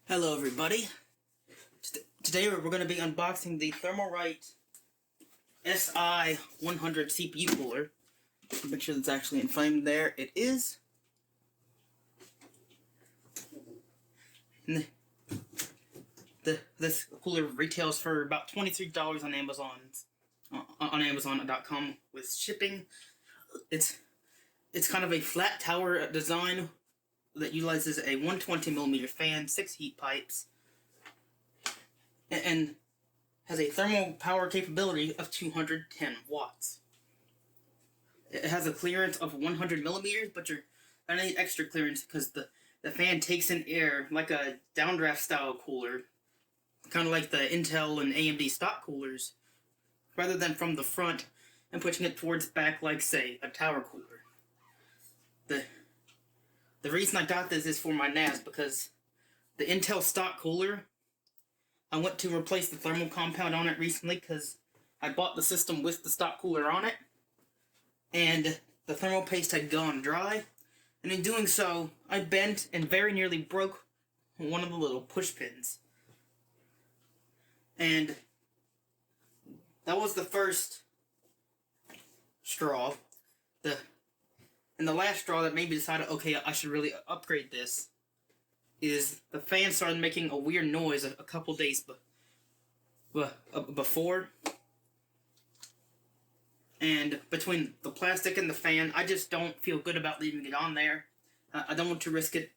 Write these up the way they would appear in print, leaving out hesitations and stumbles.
Hello everybody. Today we're going to be unboxing the ThermalRight SI-100 CPU cooler. Make sure that's actually in frame there. It is. This cooler retails for about $23 on Amazon.com with shipping. It's kind of a flat tower design that utilizes a 120mm fan, 6 heat pipes, and has a thermal power capability of 210 watts. It has a clearance of 100 millimeters, but you're gonna need extra clearance because the fan takes in air like a downdraft style cooler, kind of like the Intel and AMD stock coolers, rather than from the front and pushing it towards back like, say, a tower cooler. The reason I got this is for my NAS, because the Intel stock cooler, I went to replace the thermal compound on it recently because I bought the system with the stock cooler on it, and the thermal paste had gone dry, and in doing so, I bent and very nearly broke one of the little push pins. And that was the first straw. And the last straw that made me decide, okay, I should really upgrade this, is the fan started making a weird noise a couple days before. And between the plastic and the fan, I just don't feel good about leaving it on there. I don't want to risk it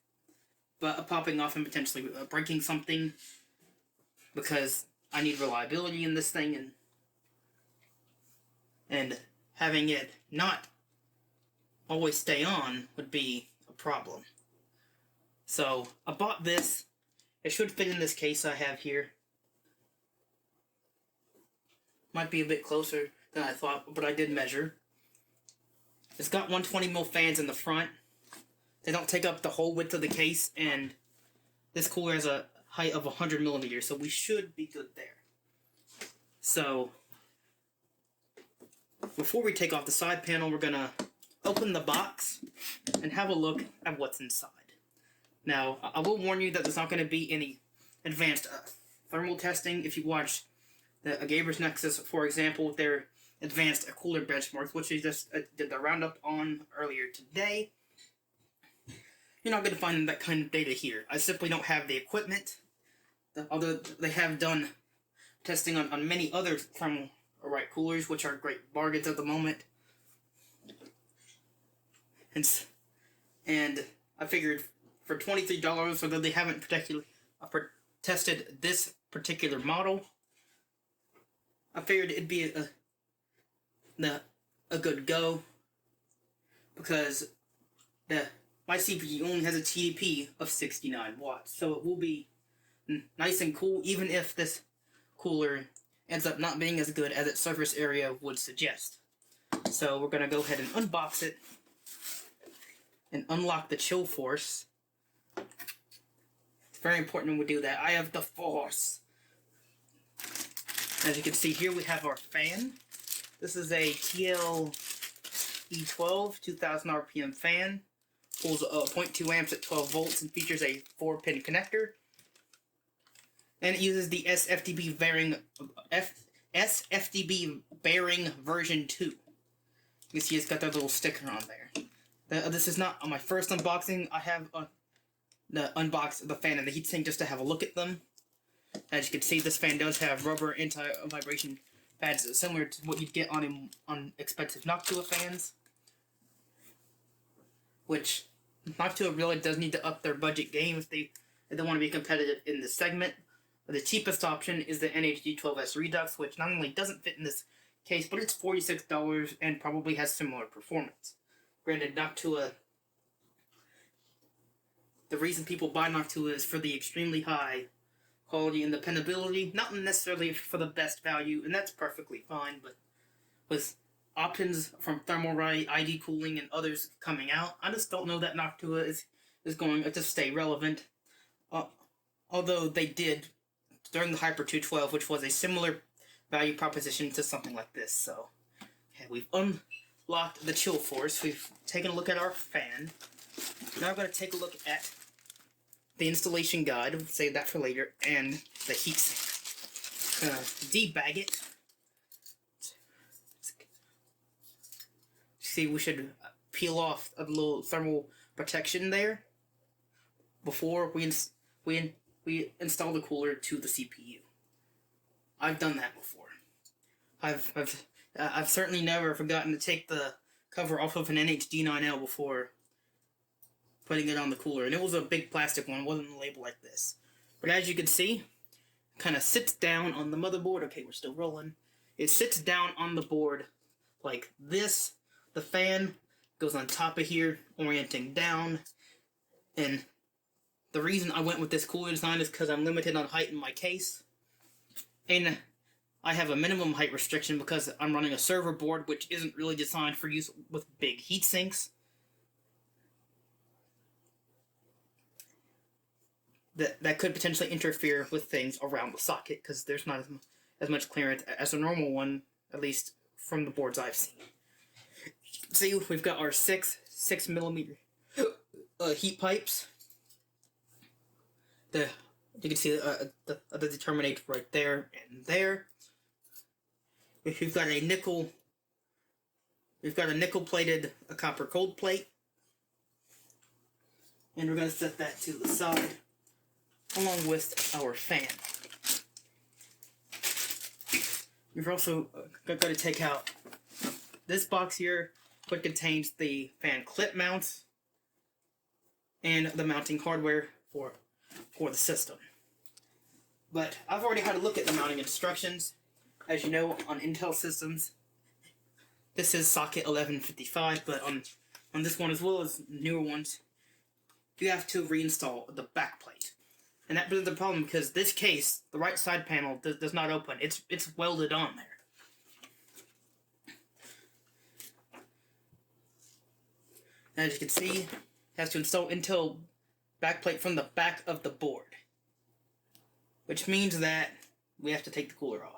popping off and potentially breaking something, because I need reliability in this thing, and having it not always stay on would be a problem. So I bought this. It should fit in this case I have here. Might be a bit closer than I thought, but I did measure. It's got 120mm fans in the front. They don't take up the whole width of the case, and this cooler has a height of 100 millimeters, so we should be good there. So before we take off the side panel, we're gonna open the box and have a look at what's inside. Now, I will warn you that there's not going to be any advanced thermal testing. If you watch the Gamer's Nexus, for example, their advanced cooler benchmarks, which we just did the roundup on earlier today, you're not going to find that kind of data here. I simply don't have the equipment, although they have done testing on many other ThermalRight coolers, which are great bargains at the moment. And I figured for $23, although they haven't particularly tested this particular model, I figured it'd be a good go, because my CPU only has a TDP of 69 watts, so it will be nice and cool, even if this cooler ends up not being as good as its surface area would suggest. So we're going to go ahead and unbox it and unlock the chill force. It's very important when we do that. I have the force. As you can see here, we have our fan. This is a TL-E12 2000 RPM fan. Pulls 0.2 amps at 12 volts and features a 4-pin connector. And it uses the SFDB bearing version 2. You can see it's got that little sticker on there. This is not my first unboxing. I have unboxed the fan and the heatsink just to have a look at them. As you can see, this fan does have rubber anti-vibration pads similar to what you'd get on expensive Noctua fans, which Noctua really does need to up their budget game if they don't want to be competitive in this segment. The cheapest option is the NHG12S Redux, which not only doesn't fit in this case, but it's $46 and probably has similar performance. Granted, Noctua, the reason people buy Noctua is for the extremely high quality and dependability, not necessarily for the best value, and that's perfectly fine, but with options from ThermalRight, ID Cooling, and others coming out, I just don't know that Noctua is going to stay relevant. Although they did during the Hyper 212, which was a similar value proposition to something like this. So, okay, we've unlocked the chill force. We've taken a look at our fan. Now we're going to take a look at the installation guide, we'll save that for later, and the heatsink. Debag it. See, we should peel off a little thermal protection there before we install the cooler to the CPU. I've done that before. I've certainly never forgotten to take the cover off of an NHD9L before putting it on the cooler, and it was a big plastic one. It wasn't a label like this. But as you can see, it kind of sits down on the motherboard. Okay, we're still rolling. It sits down on the board like this. The fan goes on top of here, orienting down. And the reason I went with this cooler design is because I'm limited on height in my case. And I have a minimum height restriction because I'm running a server board which isn't really designed for use with big heat sinks. That could potentially interfere with things around the socket because there's not as much clearance as a normal one, at least from the boards I've seen. See, we've got our 6mm heat pipes. You can see the determinator right there and there. We've got a nickel plated copper cold plate, and we're going to set that to the side along with our fan. We've also got to take out this box here, which contains the fan clip mounts and the mounting hardware for the system. But I've already had a look at the mounting instructions. As you know, on Intel systems, this is socket 1155, but on this one as well as newer ones, you have to reinstall the back plate. And that presents a problem because this case, the right side panel, does not open. It's welded on there. As you can see, it has to install Intel backplate from the back of the board, which means that we have to take the cooler off.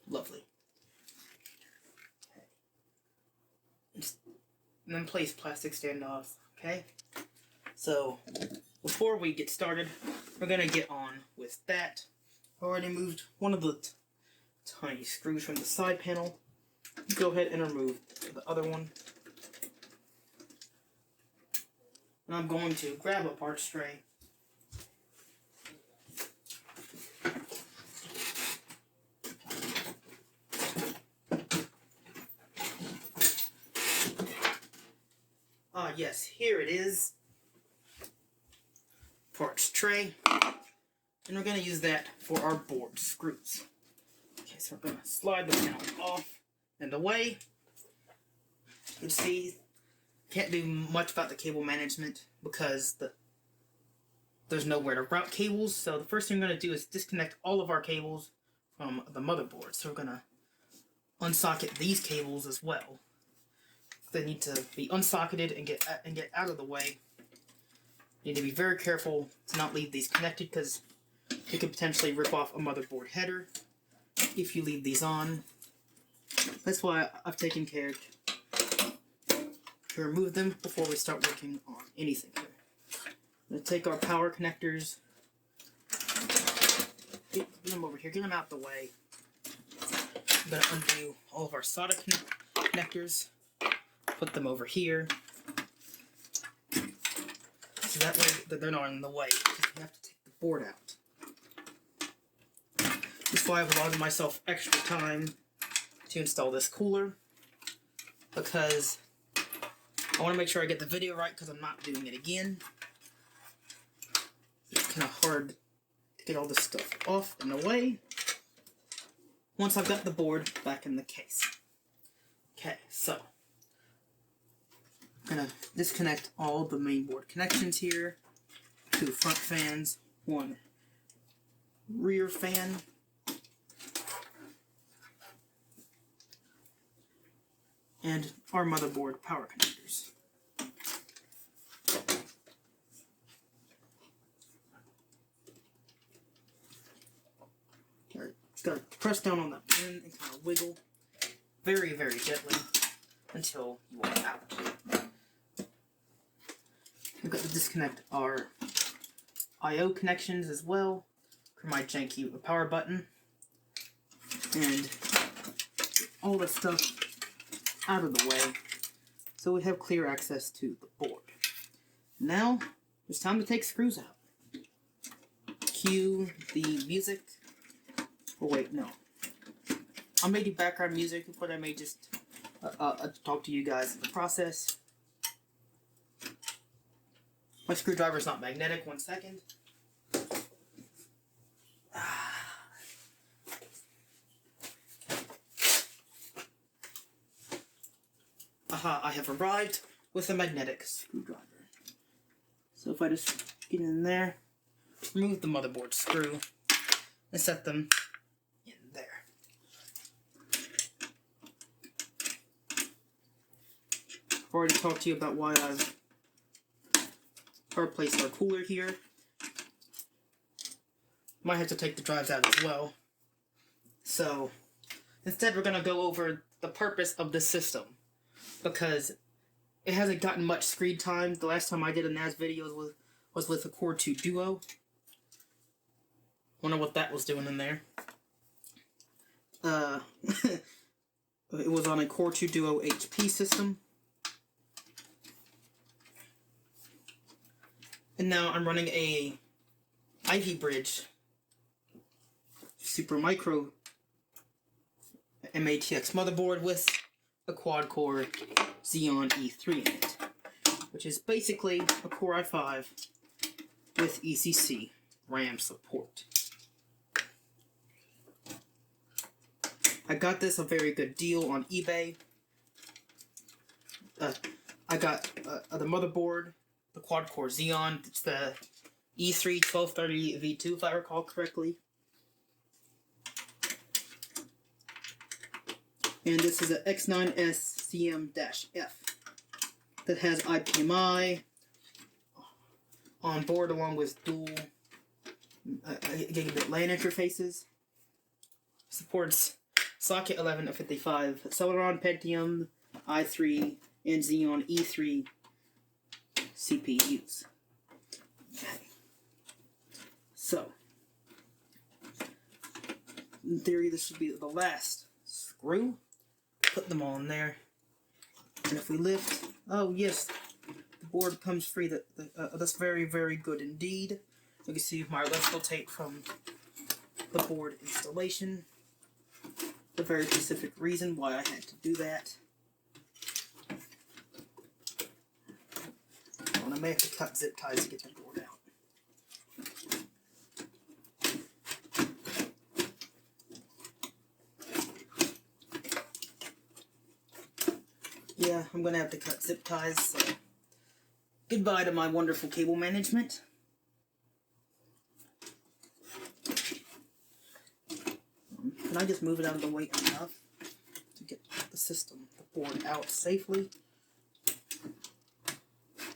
Lovely. Okay. And then place plastic standoff. Okay. So before we get started, we're gonna get on with that. I already moved one of the tiny screws from the side panel. Go ahead and remove the other one. And I'm going to grab a parts tray. Yes, here it is. Parts tray. And we're going to use that for our board screws. Okay, so we're going to slide the panel off and away. You can see, can't do much about the cable management because there's nowhere to route cables. So the first thing we're going to do is disconnect all of our cables from the motherboard. So we're going to unsocket these cables as well. They need to be unsocketed and get out of the way. You need to be very careful to not leave these connected because you could potentially rip off a motherboard header if you leave these on. That's why I've taken care to remove them before we start working on anything here. I'm going to take our power connectors, get them over here, get them out the way. I'm going to undo all of our solder connectors, put them over here, so that way that they're not in the way, because we have to take the board out. That's why I've allowed myself extra time to install this cooler, because I want to make sure I get the video right because I'm not doing it again. It's kind of hard to get all this stuff off and away once I've got the board back in the case. Okay, so I'm going to disconnect all the main board connections here. 2 front fans, 1 rear fan. And our motherboard power connectors. Just gotta press down on that pin and kind of wiggle very, very gently until you are out. We've got the disconnect our I/O connections as well for my janky power button, and all the stuff out of the way so we have clear access to the board. Now it's time to take screws out. Cue the music. Oh wait, no. I may do background music, but I may just talk to you guys in the process. My screwdriver's not magnetic. 1 second. Aha, I have arrived with a magnetic screwdriver. So if I just get in there, remove the motherboard screw, and set them in there. I've already talked to you about why I've replaced our cooler here. Might have to take the drives out as well. So instead we're going to go over the purpose of this system, because it hasn't gotten much screen time. The last time I did a NAS video was with a Core 2 Duo. Wonder what that was doing in there. It was on a Core 2 Duo HP system. And now I'm running a Ivy Bridge Super Micro MATX motherboard with a quad-core Xeon E3 in it, which is basically a Core i5 with ECC RAM support. I got this a very good deal on eBay. I got the motherboard, the quad-core Xeon. It's the E3 1230 V2, if I recall correctly. And this is a X9S CM-F that has IPMI on board, along with dual gigabit LAN interfaces. Supports socket 11 of 55 Celeron Pentium i3 and Xeon E3 CPUs. Okay. So, in theory, this should be the last screw. Put them all in there. And if we lift, oh yes, the board comes free. That's very, very good indeed. You can see my electrical tape from the board installation. The very specific reason why I had to do that. And I may have to cut zip ties to get the board out. Yeah, I'm going to have to cut zip ties, so goodbye to my wonderful cable management. Can I just move it out of the way enough to get the system, the board out safely?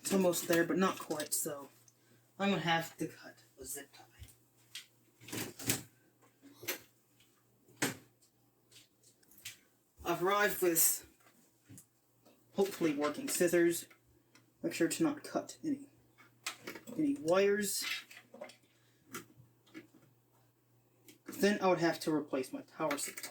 It's almost there, but not quite, so I'm going to have to cut a zip tie. I've arrived with hopefully working scissors. Make sure to not cut any wires. Then I would have to replace my power supply.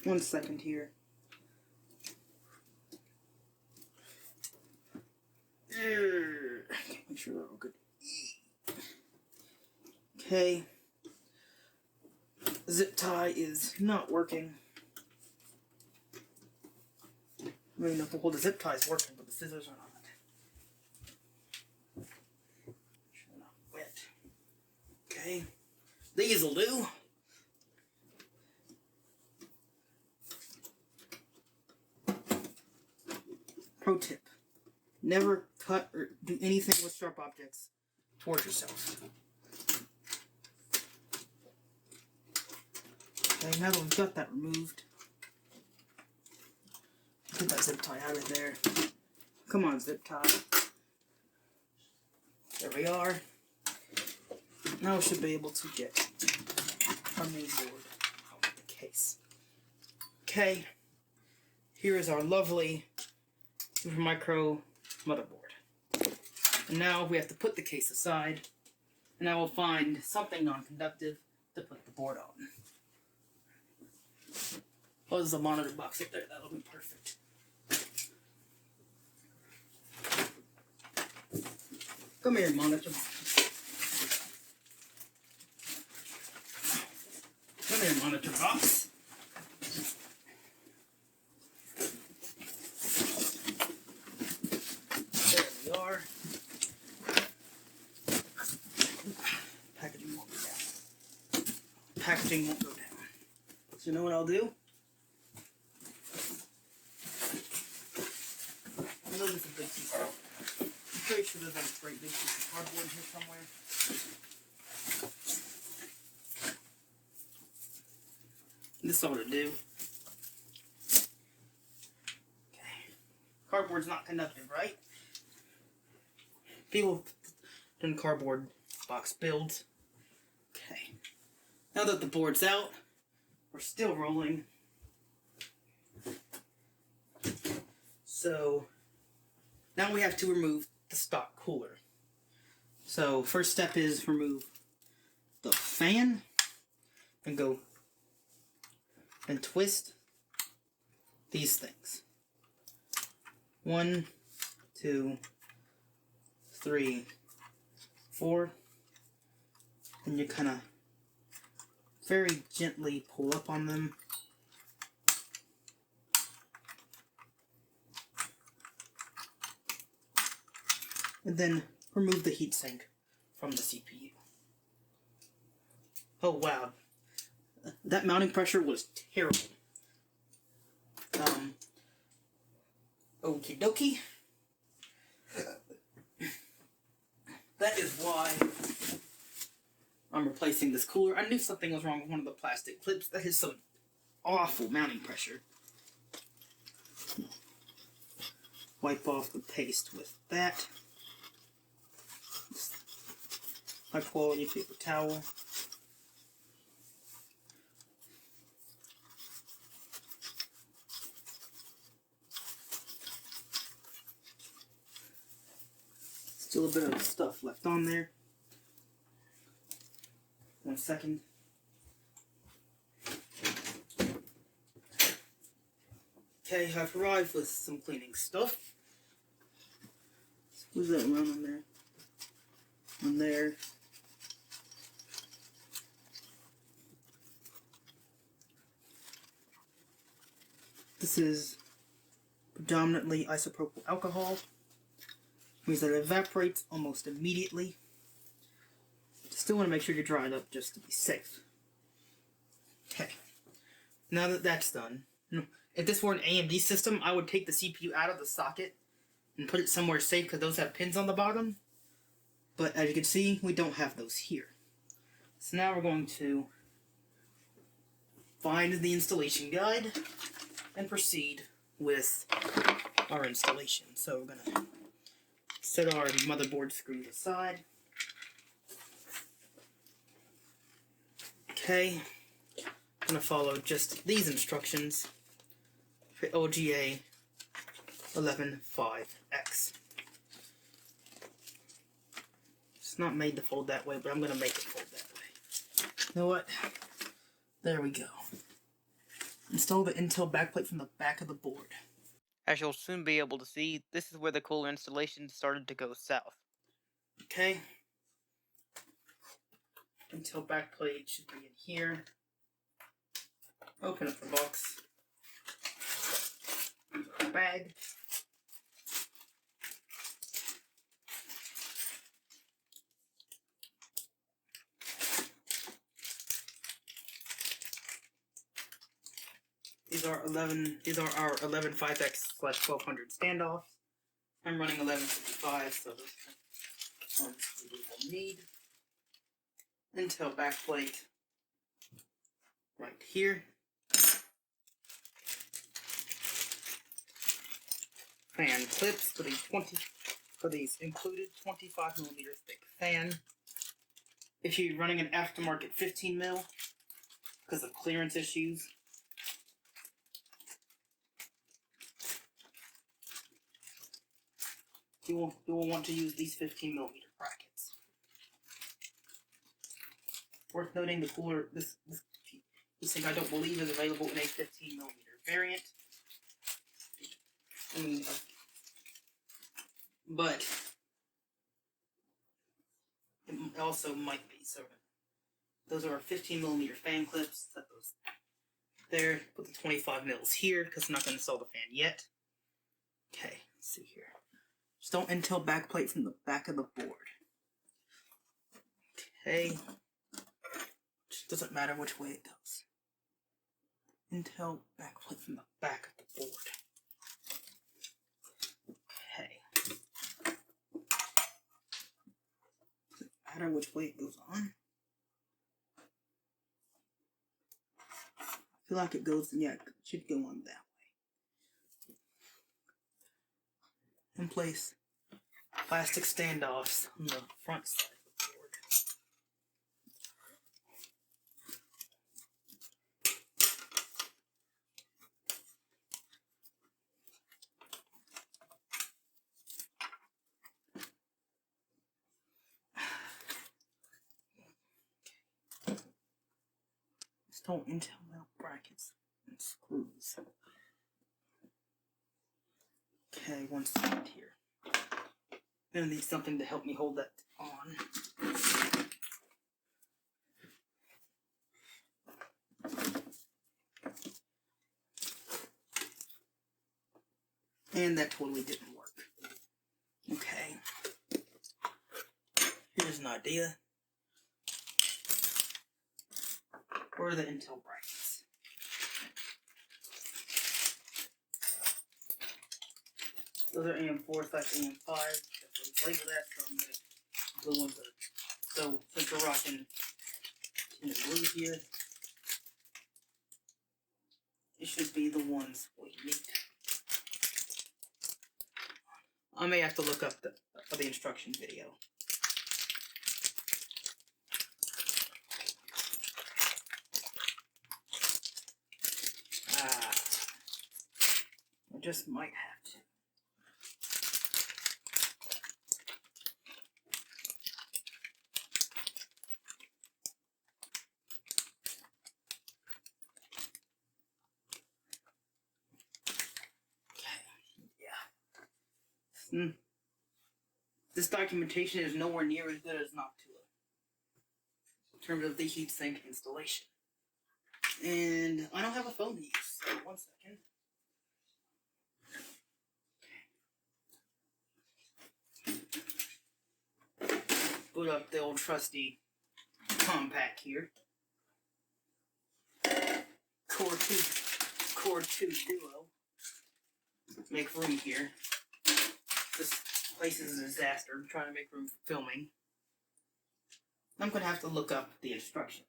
One second here. Make sure we're all good. Okay. Zip tie is not working. I mean, well, the zip tie is working, but the scissors are not. They're not wet. Okay. These'll do. Pro tip. Never cut or do anything with sharp objects towards yourself. Okay, now that we've got that removed, get that zip tie out of there. Come on, zip tie. There we are. Now we should be able to get our main board out of the case. Okay, here is our lovely Supermicro motherboard. And now we have to put the case aside, and I will find something non-conductive to put the board on. Oh, there's a monitor box up there. That'll be perfect. Come here, monitor. Come here, monitor box. There we are. Packaging won't go down. Packaging won't go down. So you know what I'll do? I know this is a big piece. I'm pretty sure there's a great big piece of cardboard here somewhere. This ought to do. Okay. Cardboard's not conductive, right? People done cardboard box builds. Okay. Now that the board's out, we're still rolling. So now we have to remove the stock cooler. So first step is remove the fan and go and twist these things. 1, 2, 3, 4, and you kind of very gently pull up on them. And then remove the heatsink from the CPU. Oh wow, that mounting pressure was terrible. Okie dokie. That is why I'm replacing this cooler. I knew something was wrong with one of the plastic clips. That is some awful mounting pressure. Wipe off the paste with that. High quality paper towel. Still a bit of stuff left on there. 1 second. Okay, I've arrived with some cleaning stuff. What's that run on there? On there. This is predominantly isopropyl alcohol. Means that it evaporates almost immediately. Still want to make sure you dry it up just to be safe. Okay. Now that that's done, if this were an AMD system, I would take the CPU out of the socket and put it somewhere safe because those have pins on the bottom. But as you can see, we don't have those here. So now we're going to find the installation guide and proceed with our installation. So we're going to set our motherboard screws aside. Okay, I'm going to follow just these instructions for OGA 11.5X. It's not made to fold that way, but I'm going to make it fold that way. You know what? There we go. Install the Intel backplate from the back of the board. As you'll soon be able to see, this is where the cooler installation started to go south. Okay. Intel backplate should be in here. Open up the box. Bag. These are our 11.5X/1200 standoffs. I'm running 11.5, so those ones we will need. Intel backplate right here. Fan clips for the for these included 25mm thick fan. If you're running an aftermarket 15mm, because of clearance issues, you will want to use these 15mm brackets. Worth noting, the cooler this thing I don't believe is available in a 15mm variant. But it also might be. So those are 15mm fan clips. Set those there. Put the 25mm here because I'm not going to install the fan yet. Okay, let's see here. Just don't Intel backplate from the back of the board. Okay. Just doesn't matter which way it goes. Intel backplate from the back of the board. Okay. Doesn't matter which way it goes on. I feel like it goes, yeah, it should go on that way. In place plastic standoffs on the front side of the board. Install Intel mount brackets and screws. Okay, one second here. Gonna need something to help me hold that on. And that totally didn't work. Okay. Here's an idea. Where are the Intel brackets? Those are AM4/AM5. That's what we label that, so I'm going to glue ones that. So since we're rocking tin blue here, it should be the ones we need. I may have to look up the instruction video. I just might have to. This documentation is nowhere near as good as Noctua in terms of the heatsink installation. And I don't have a phone to use, so 1 second. Boot up the old trusty compact here. Core 2 Duo. Make room here. This place is a disaster. I'm trying to make room for filming. I'm going to have to look up the instructions.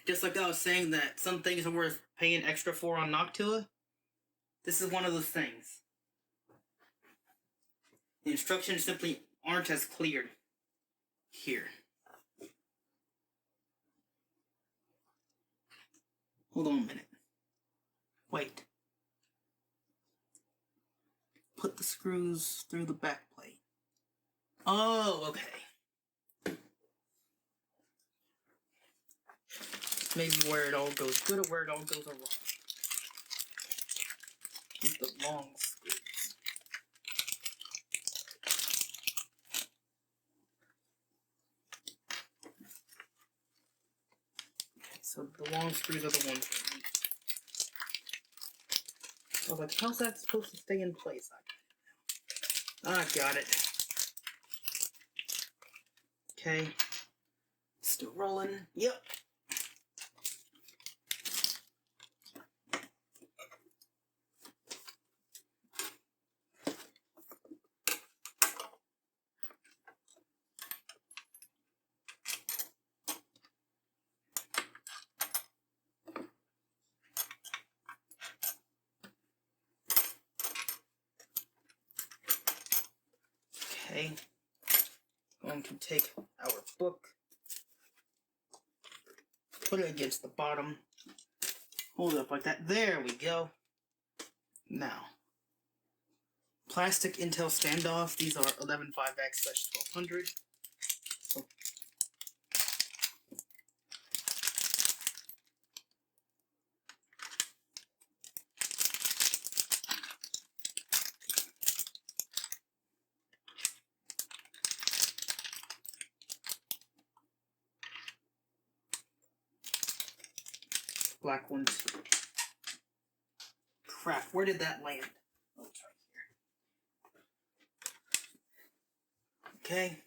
Just like I was saying that some things are worth paying extra for on Noctua, this is one of those things. The instructions simply aren't as clear here. Hold on a minute. Wait. Put the screws through the back plate. Oh, okay. Maybe where it all goes good or where it all goes wrong. Use the long screws. Okay, so the long screws are the ones we need. I was like, how's that supposed to stay in place? I got it. Okay. Still rolling. Yep. Okay. Going to take our book, put it against the bottom, hold it up like that. There we go. Now, plastic Intel standoff. These are 115X/1200. So, black ones. Crap, where did that land? Oh, it's right here. Okay.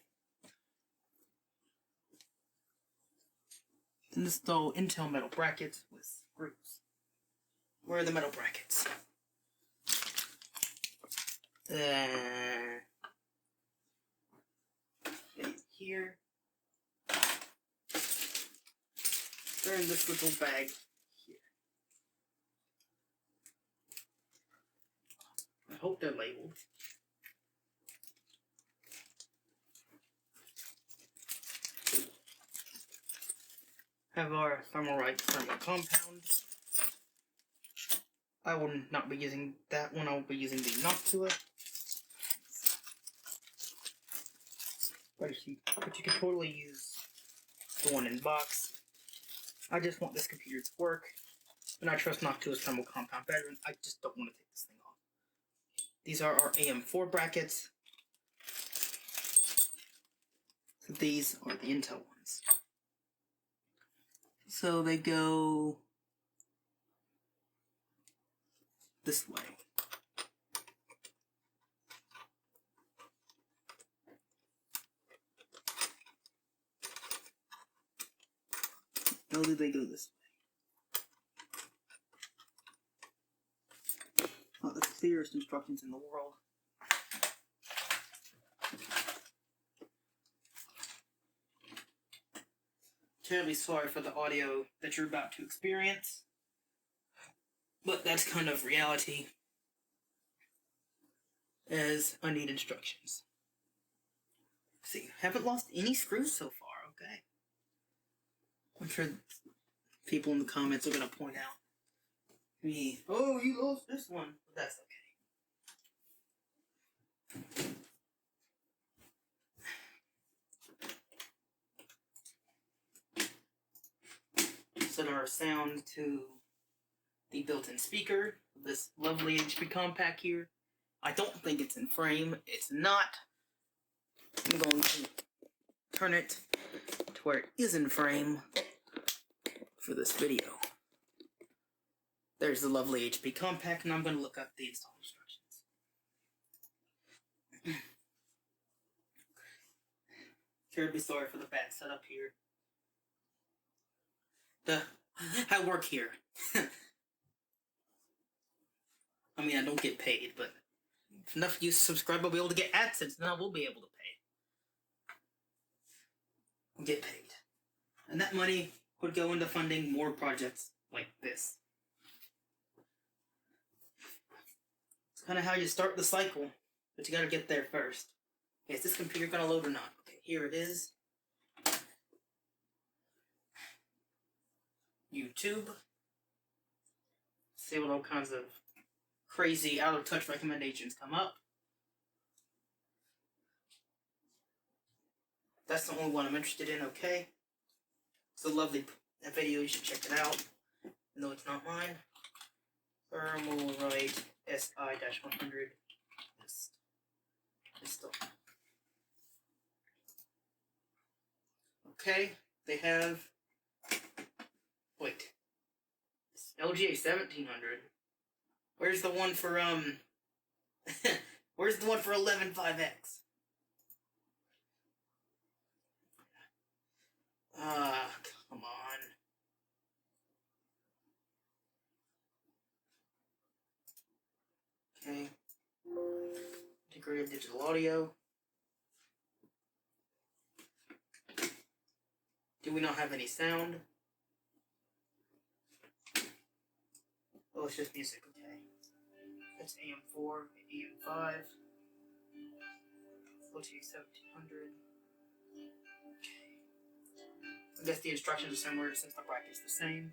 Then install Intel metal brackets with screws. Where are the metal brackets? Here. They're in this little bag here. I hope they're labeled. Have our ThermalRight thermal compound. I will not be using that one. I will be using the Noctua. But you can totally use the one in box. I just want this computer to work, and I trust Noctua's thermal compound better, and I just don't want to take this thing off. These are our AM4 brackets. So these are the Intel ones. So they go this way. How do they go this way? Not the clearest instructions in the world. Terribly sorry for the audio that you're about to experience, but that's kind of reality, as I need instructions. See, haven't lost any screws so far, okay? I'm sure people in the comments are going to point out me, oh, you lost this one, but that's okay. Set our sound to the built-in speaker, this lovely HP compact here. I don't think it's in frame. It's not. I'm going to turn it to where it is in frame for this video. There's the lovely HP compact, and I'm going to look up the install instructions. Terribly sorry for the bad setup here. I work here. I mean, I don't get paid, but if enough of you subscribe, I'll be able to get AdSense, and I will be able to get paid. And that money would go into funding more projects like this. It's kind of how you start the cycle, but you gotta get there first. Okay, is this computer gonna load or not? Okay, here it is. YouTube. See what all kinds of crazy out-of-touch recommendations come up. That's the only one I'm interested in, okay? It's a lovely video, you should check it out. Even though it's not mine. ThermalRight SI-100. This stuff. Okay, they have... Wait. LGA 1700. Where's the one for, Where's the one for 115X? Come on. Okay. Integrated digital audio. Do we not have any sound? Oh, it's just music, okay. That's AM4, AM5. LTE 1700. I guess the instructions are similar since the bracket's the same.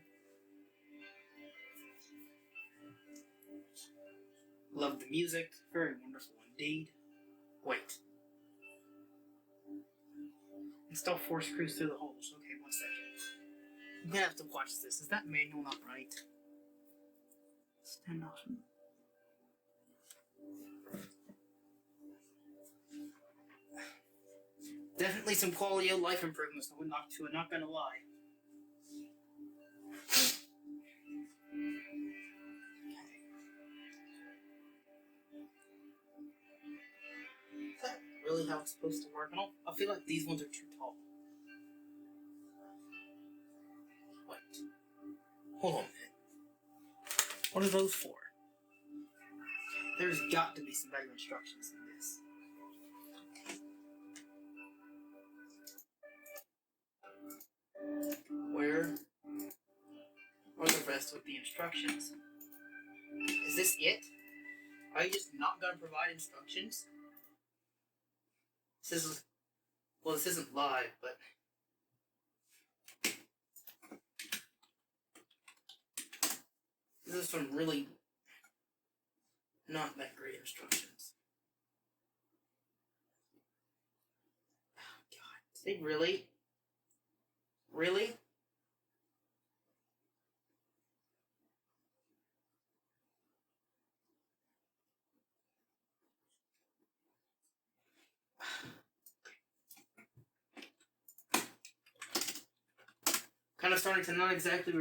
Love the music. Very wonderful indeed. Wait. Install 4 screws through the holes. Okay, 1 second. I'm gonna have to watch this. Is that manual not right? Stand off. Definitely some quality of life improvements. I'm not gonna lie. Is that really how it's supposed to work? I feel like these ones are too tall. Wait. Hold on a minute. What are those for? There's got to be some better instructions than this. Where are the rest of the instructions? Is this it? Are you just not going to provide instructions? This isn't live, but this is some really not that great instructions. Oh, God. They really? Really? Kind of starting to not exactly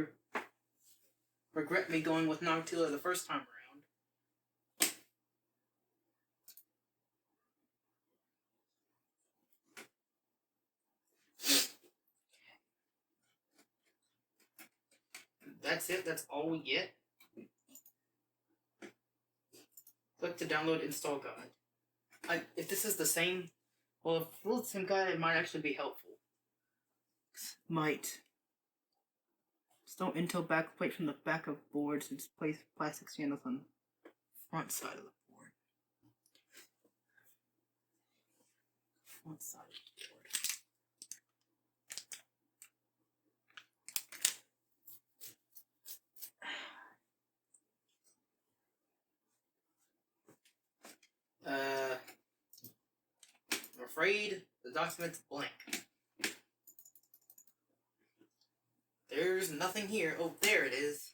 regret me going with Noctilla the first time around. That's it? That's all we get? Click to download install guide. If this is the same, well, if it's the same guide, it might actually be helpful. Might. Install Intel backplate from the back of board since place plastic handles on the front side of the board. Front side of the board. I'm afraid the document's blank. There's nothing here. Oh, there it is.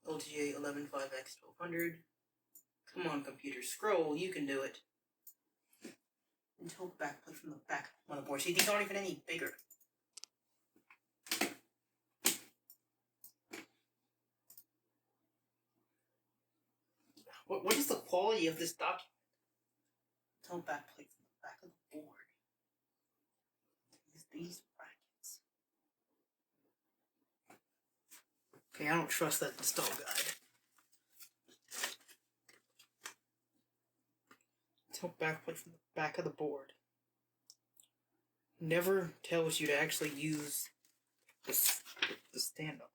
LGA 115X1200. Come on, computer, scroll. You can do it. Intel backplate from the back of the motherboard. See, these aren't even any bigger. What is the quality of this document? Intel backplate from the back of the board. These brackets. Okay, I don't trust that install guide. Intel backplate from the back of the board. Never tells you to actually use the standoff.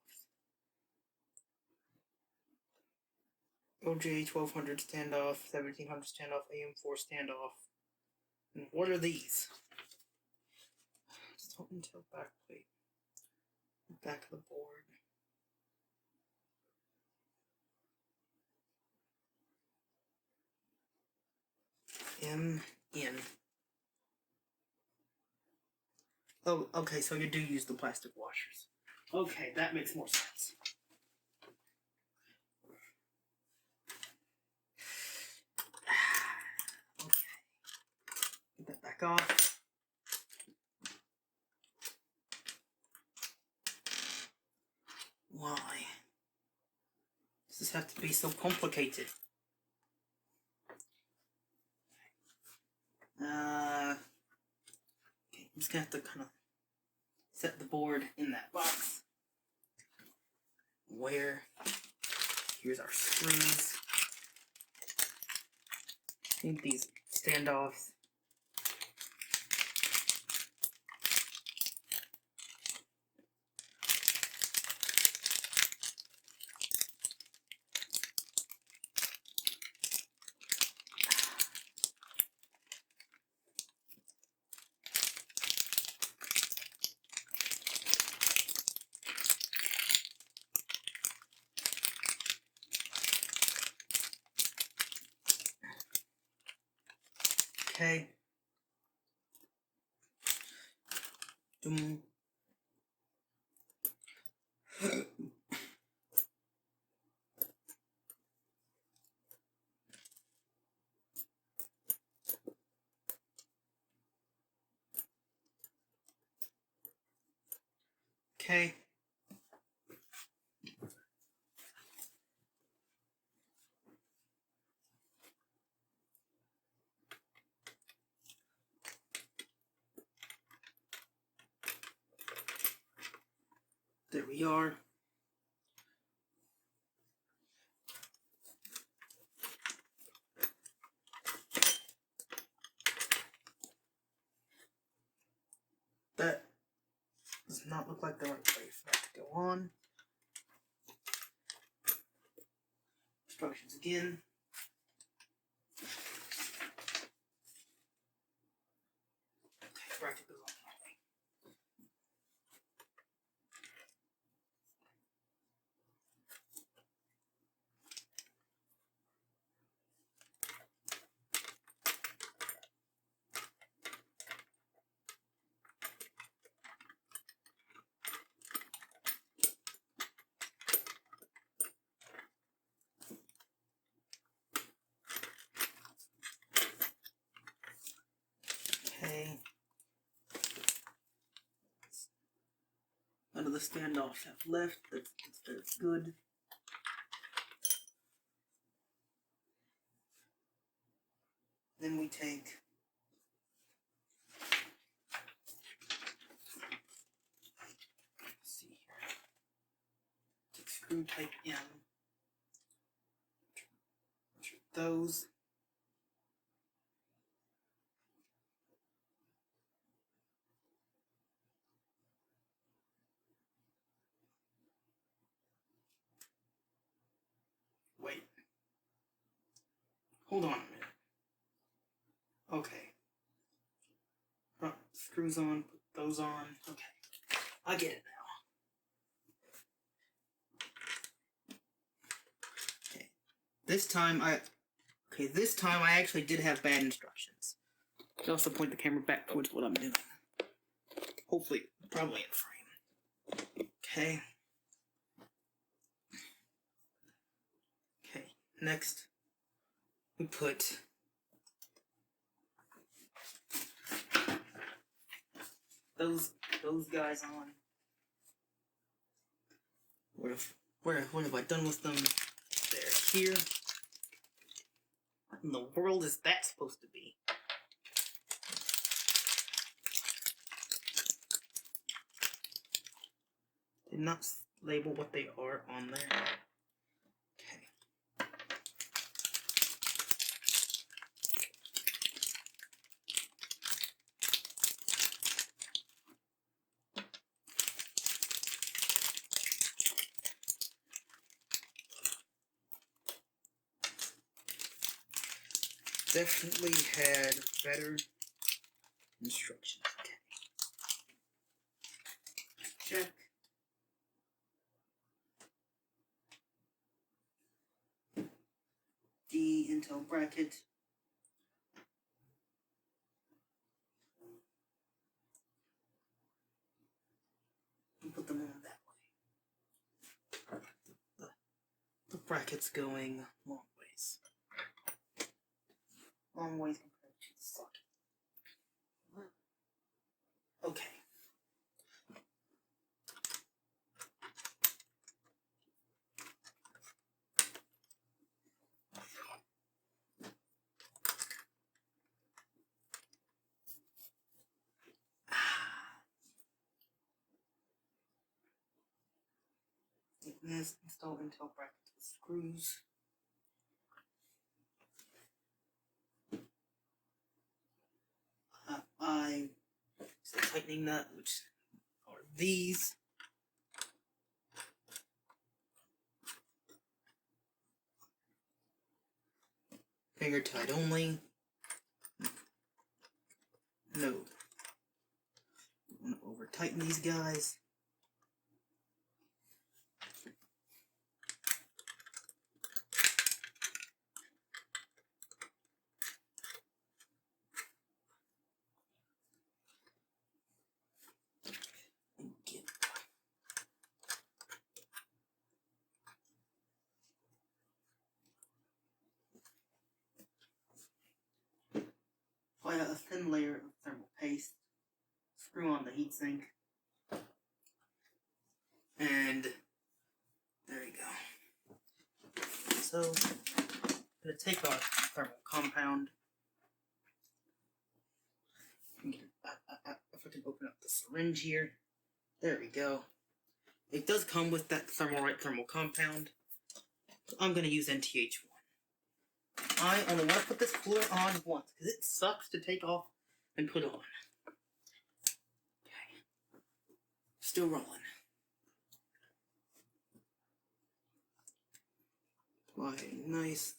OJ 1200 standoff, 1700 standoff, AM4 standoff. And what are these? Intel backplate. Back of the board. MN. Oh, okay, so you do use the plastic washers. Okay, that makes more sense. Okay. Get that back off. Why? Does this have to be so complicated? Okay, I'm just gonna have to kind of set the board in that box. Here's our screws. Need these standoffs. Okay. Okay. There we are. That does not look like the right way for that to go on. Instructions again. Okay, bracket goes on. Okay. None of the standoffs have left. That's good. Then we take screw type M. Those. Wait. Hold on a minute. Okay. Put screws on, put those on. Okay. I get it now. Okay. This time I actually did have bad instructions. I also point the camera back towards what I'm doing. Hopefully, probably in frame. Okay. Okay. Next, we put those guys on. What have I done with them? They're here. What in the world is that supposed to be? Did not label what they are on there. Okay. Definitely had better instructions. Okay. Check. D Intel bracket. And put them on that way. The bracket's going long ways. Long ways compared to the socket. Okay. Let's install Intel bracket with screws. I tightening nut, which are these. Finger tight only. No. I'm gonna over tighten these guys. apply a thin layer of thermal paste, screw on the heatsink, and there you go. So, I'm going to take our thermal compound. If I can open up the syringe here. There we go. It does come with that ThermalRight thermal compound. So I'm going to use NTH1. I only want to put this cooler on once, because it sucks to take off and put on. Okay. Still rolling. Apply a nice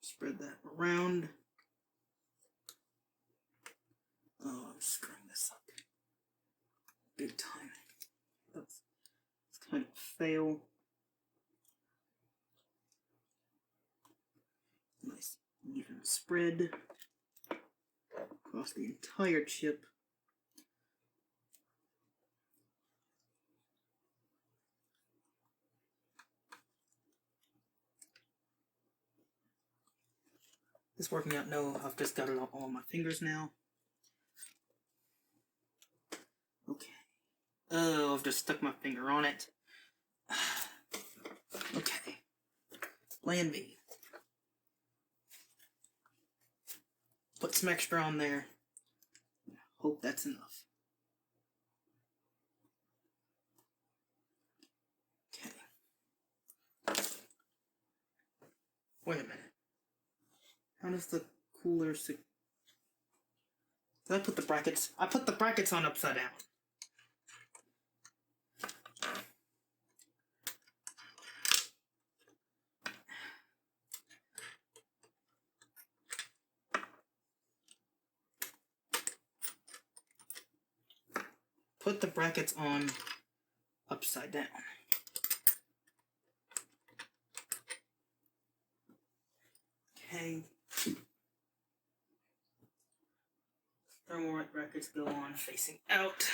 spread that around. Oh, I'm screwing this up big time. That's kind of a fail. Nice even spread across the entire chip. It's working out. No, I've just got it all on my fingers now. Okay. Oh, I've just stuck my finger on it. Okay. Plan B. Put some extra on there. Hope that's enough. Okay. Wait a minute. How does the cooler... Did I put the brackets? I put the brackets on upside down. Put the brackets on upside down. Okay. ThermalRight brackets go on facing out.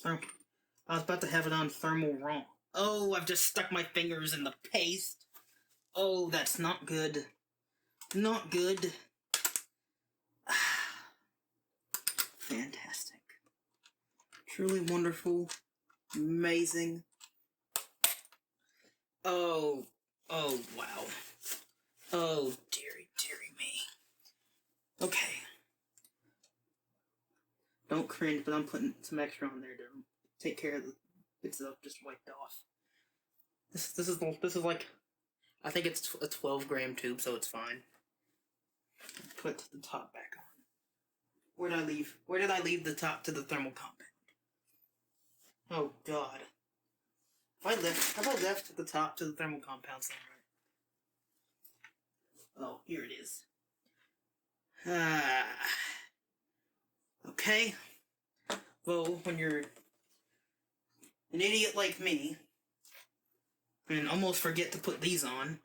I was about to have it on thermal wrong. Oh, I've just stuck my fingers in the paste. Oh, that's not good. Not good. Fantastic. Truly wonderful. Amazing. Oh wow. Oh, dearie me. Okay. Don't cringe, but I'm putting some extra on there to take care of the bits that I've just wiped off. This is like, I think it's a 12-gram tube, so it's fine. Put the top back on. Where did I leave the top to the thermal compound? Oh God. Have I left the top to the thermal compound somewhere? Oh, here it is. Okay. Well, when you're an idiot like me, and almost forget to put these on,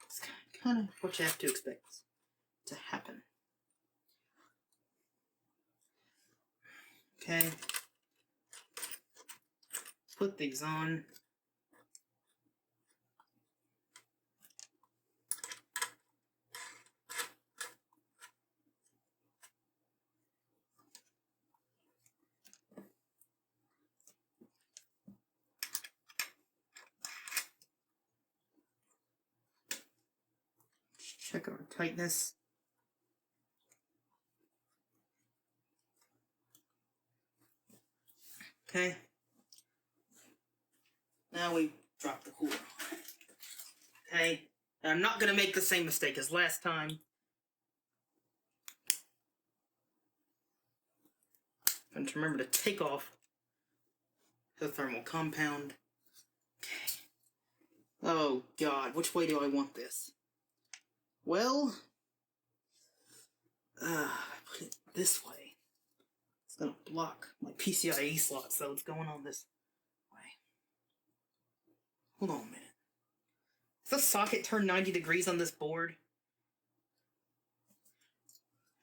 it's kind of what you have to expect to happen. Okay. Put these on. Check our tightness. Okay. Now we drop the cooler on. Okay. And I'm not going to make the same mistake as last time. And to remember to take off the thermal compound. Okay. Oh God, which way do I want this? Well, put it this way. It's gonna block my PCIe slot, so it's going on this way. Hold on a minute. Does the socket turn 90 degrees on this board?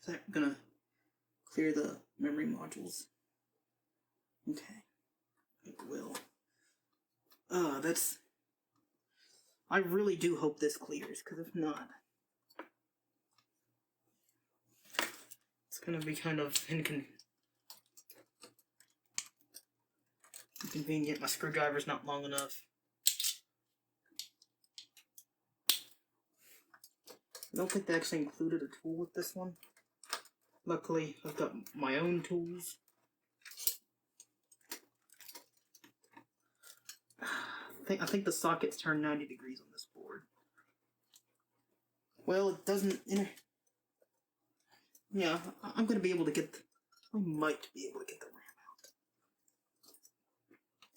Is that gonna clear the memory modules? Okay. That's... I really do hope this clears, because if not, it's gonna be kind of inconvenient. My screwdriver's not long enough. I don't think they actually included a tool with this one. Luckily, I've got my own tools. I think the sockets turn 90 degrees on this board. Well, it doesn't... Yeah, I'm going to be able to get... I might be able to get the RAM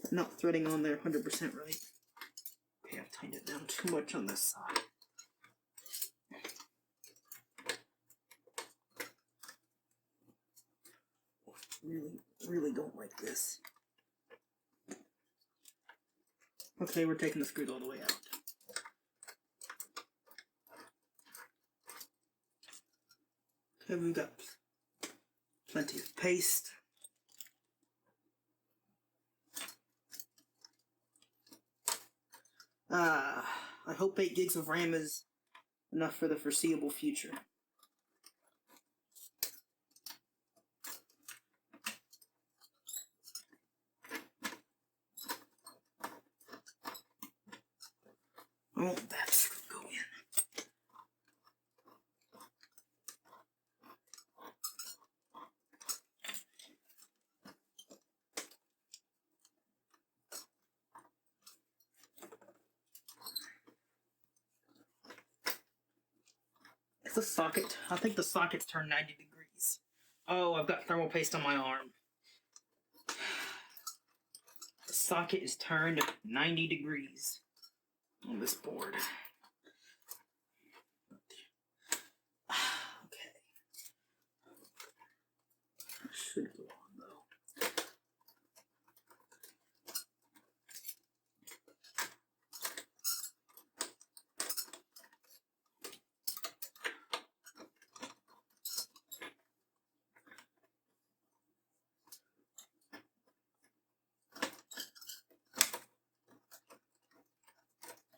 out. Not threading on there 100% right. Okay, I've tightened it down too much on this side. Really don't like this. Okay, we're taking the screws all the way out. Okay, we've got plenty of paste. I hope 8 gigs of RAM is enough for the foreseeable future. I want that screw go in. It's a socket. I think the sockets turn 90 degrees. Oh, I've got thermal paste on my arm. The socket is turned 90 degrees on this board. Okay. Should go on though.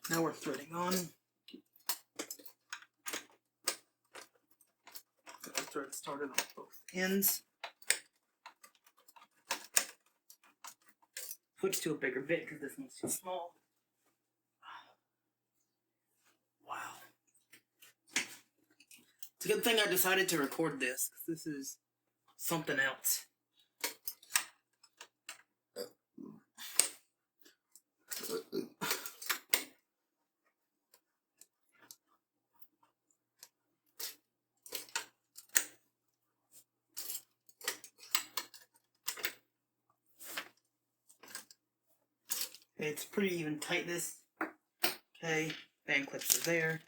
Now we're threading on. Get the thread started on both ends. Switch to a bigger bit because this one's too small. Wow. It's a good thing I decided to record this, because this is something else. It's pretty even tight, this. Okay, band clips are there.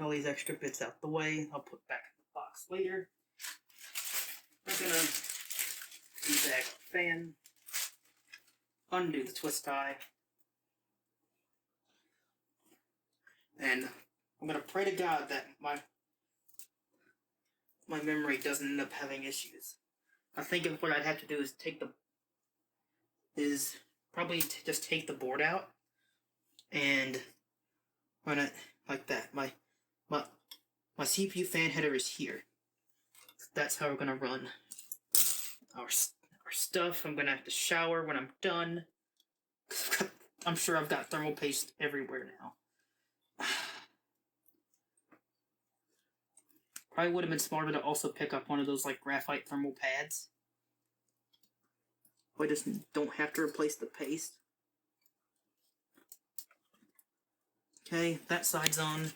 All these extra bits out the way, I'll put back in the box later. I'm gonna debag the fan, undo the twist tie, and I'm gonna pray to God that my memory doesn't end up having issues. I think what I'd have to do is probably just take the board out and run it like that. My CPU fan header is here. That's how we're gonna run our stuff. I'm gonna have to shower when I'm done. I'm sure I've got thermal paste everywhere now. Probably would have been smarter to also pick up one of those like graphite thermal pads. I just don't have to replace the paste. Okay, that side's on.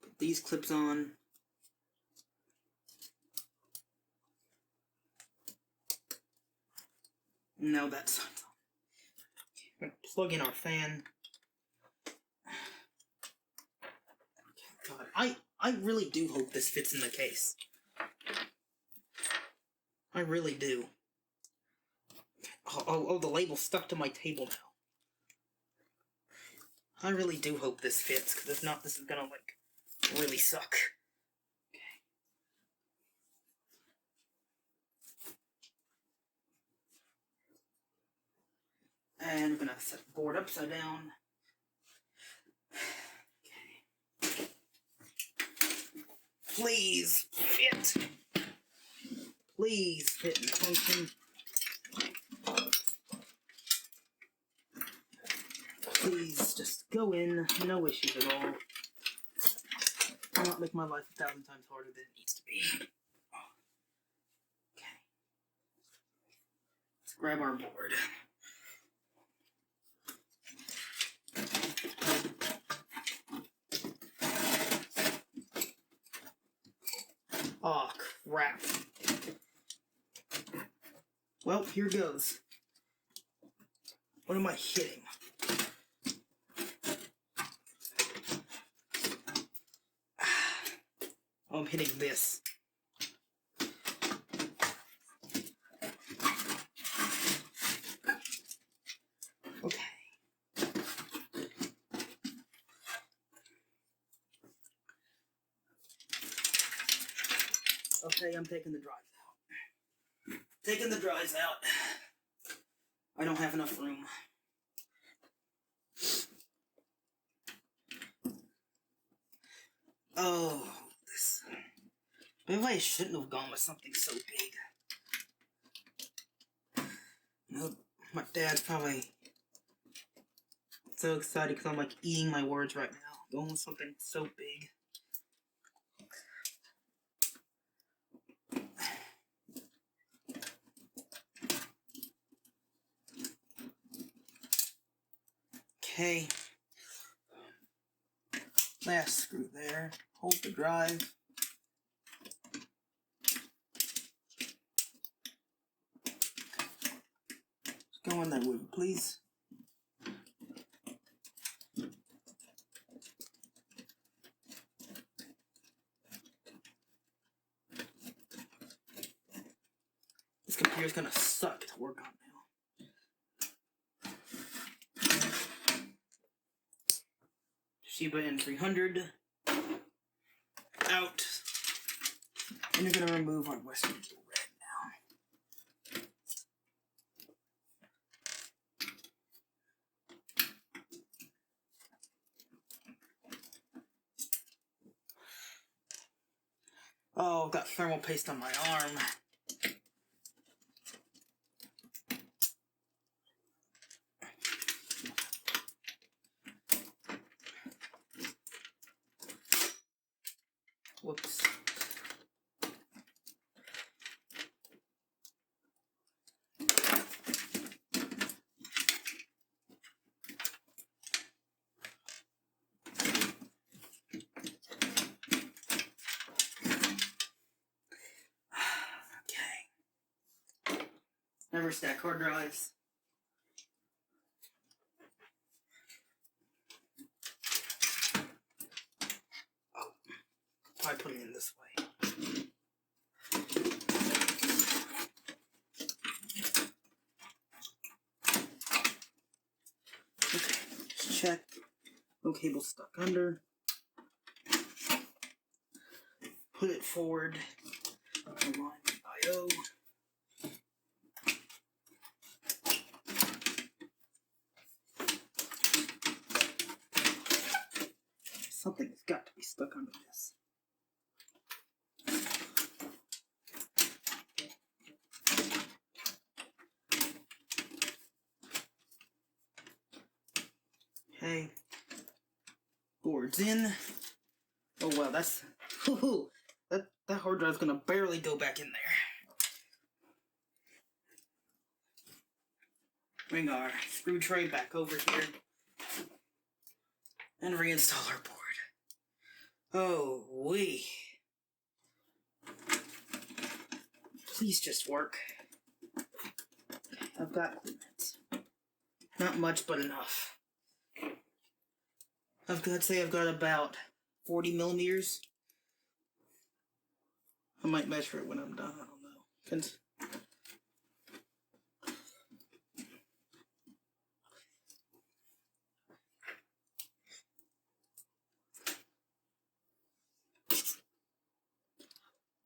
Put these clips on. Now that side's on. We're gonna plug in our fan. God, I really do hope this fits in the case. I really do. Oh, the label's stuck to my table now. I really do hope this fits, because if not, this is gonna, like, really suck. Okay. And we're gonna set the board upside down. Okay. Please fit. Please fit and function. Please just go in, no issues at all. I'll not make my life 1,000 times harder than it needs to be. Okay. Let's grab our board. Oh, crap. Well, here goes. What am I hitting? Oh, I'm hitting this. Okay. Okay, I'm taking the drives out. Taking the drives out. I don't have enough room. Oh, this. Maybe I shouldn't have gone with something so big. You know, my dad's probably so excited because I'm like eating my words right now. Going with something so big. Okay. Last screw there. Hold the drive. Go in there, would you please? This computer's gonna suck to work on now. Shiba N300 out. And you're gonna remove our Western Red now. Oh, I've got thermal paste on my arm. Whoops. Okay. Never stack hard drives. Oh, I put it in this way. Okay, just check. No cable stuck under. Put it forward. Align the I/O. Something's got to be stuck under this. Okay. Board's in. Oh wow, that's that hard drive's gonna barely go back in there. Bring our screw tray back over here and reinstall our board. Oh wee. Please just work. I've got limits. Not much, but enough. I'd say I've got about 40 millimeters. I might measure it when I'm done. I don't know.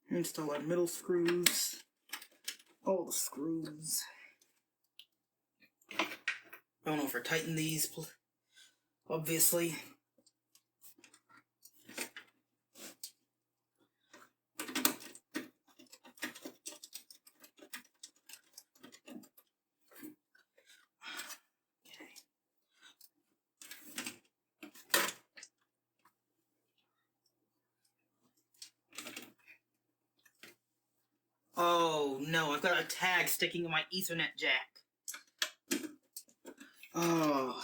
Install our middle screws. All the screws. I don't over tighten these, obviously. Oh no, I've got a tag sticking in my Ethernet jack. Oh.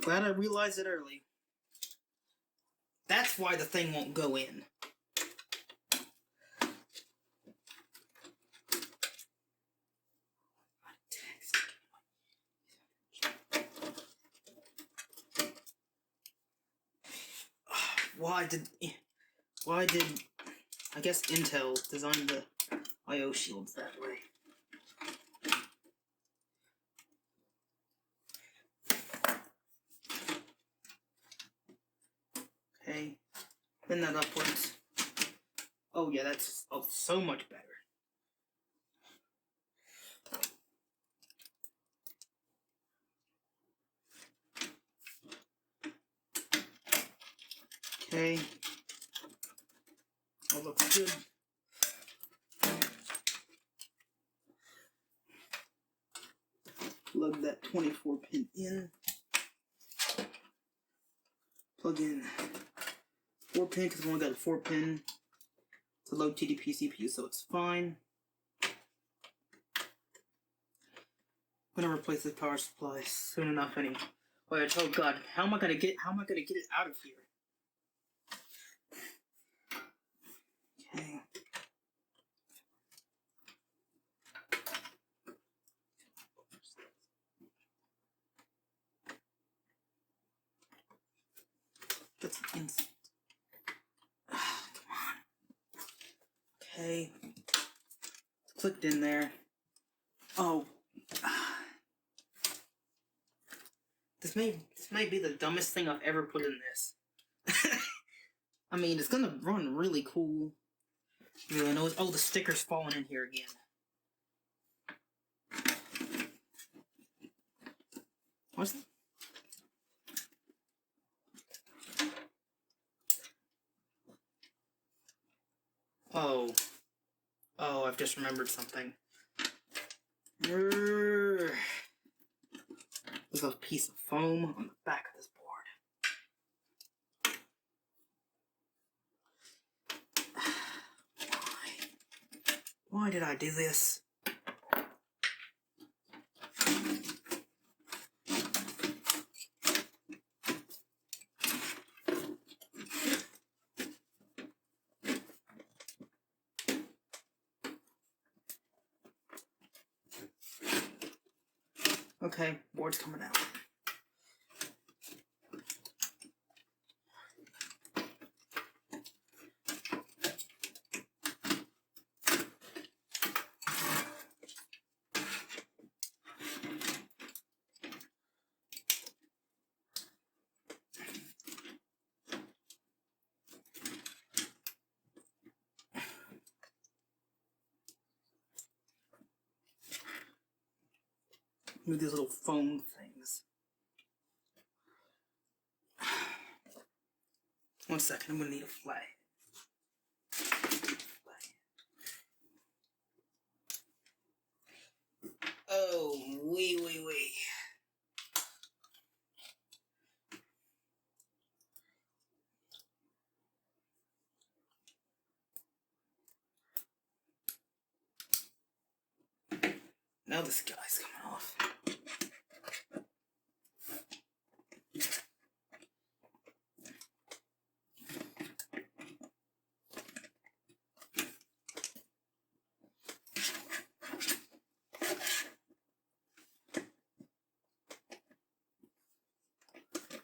Glad I realized it early. That's why the thing won't go in. Why did I guess Intel designed the I/O shields that way? Okay, bend that upwards. Oh yeah, that's so much better. Okay, that looks good. Plug that 24 pin in. Plug in 4 pin because I've only got a 4 pin. It's a low TDP CPU, so it's fine. I'm gonna replace this power supply soon enough. Anyway, oh god, how am I gonna get it out of here? Okay. That's instant. Come on. Okay. It's clicked in there. Oh. This may be the dumbest thing I've ever put in this. I mean, it's gonna run really cool. Really knows. Oh, the sticker's falling in here again. What's that? Oh. Oh, I've just remembered something. There's a piece of foam on the back of this board. Why did I do this? Okay, board's coming out. Move these little foam things. 1 second, I'm gonna need a flag. Oh, wee. Now this guy's coming off.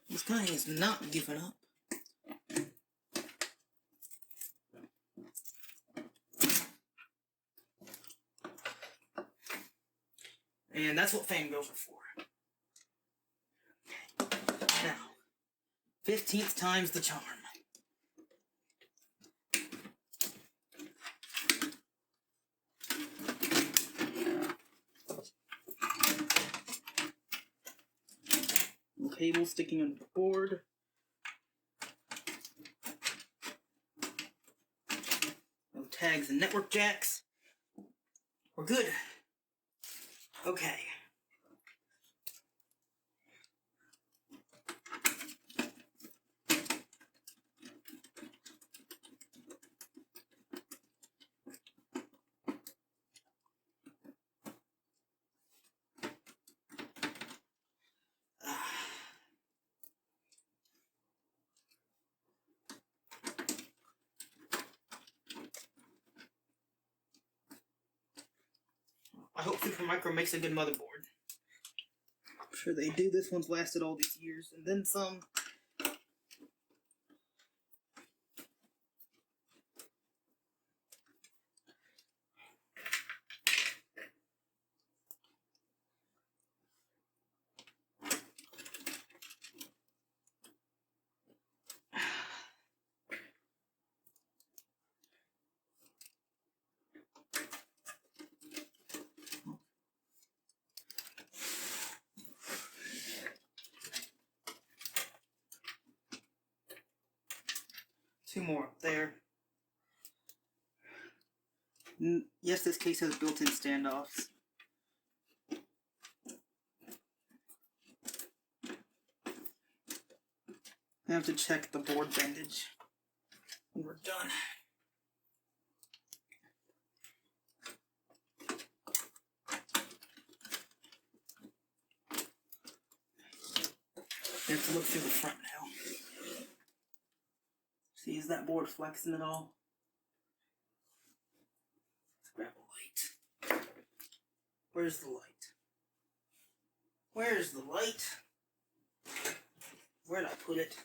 This guy is not giving up. And that's what fangirls are for. Now, 15th time's the charm. cable sticking under the board. No tags and network jacks. We're good. Okay. I hope Supermicro makes a good motherboard. I'm sure they do. This one's lasted all these years, and then some. Two more up there. Yes, this case has built-in standoffs. I have to check the board bendage when we're done. You have to look through the front now. See, is that board flexing at all? Let's grab a light. Where's the light? Where's the light? Where'd I put it?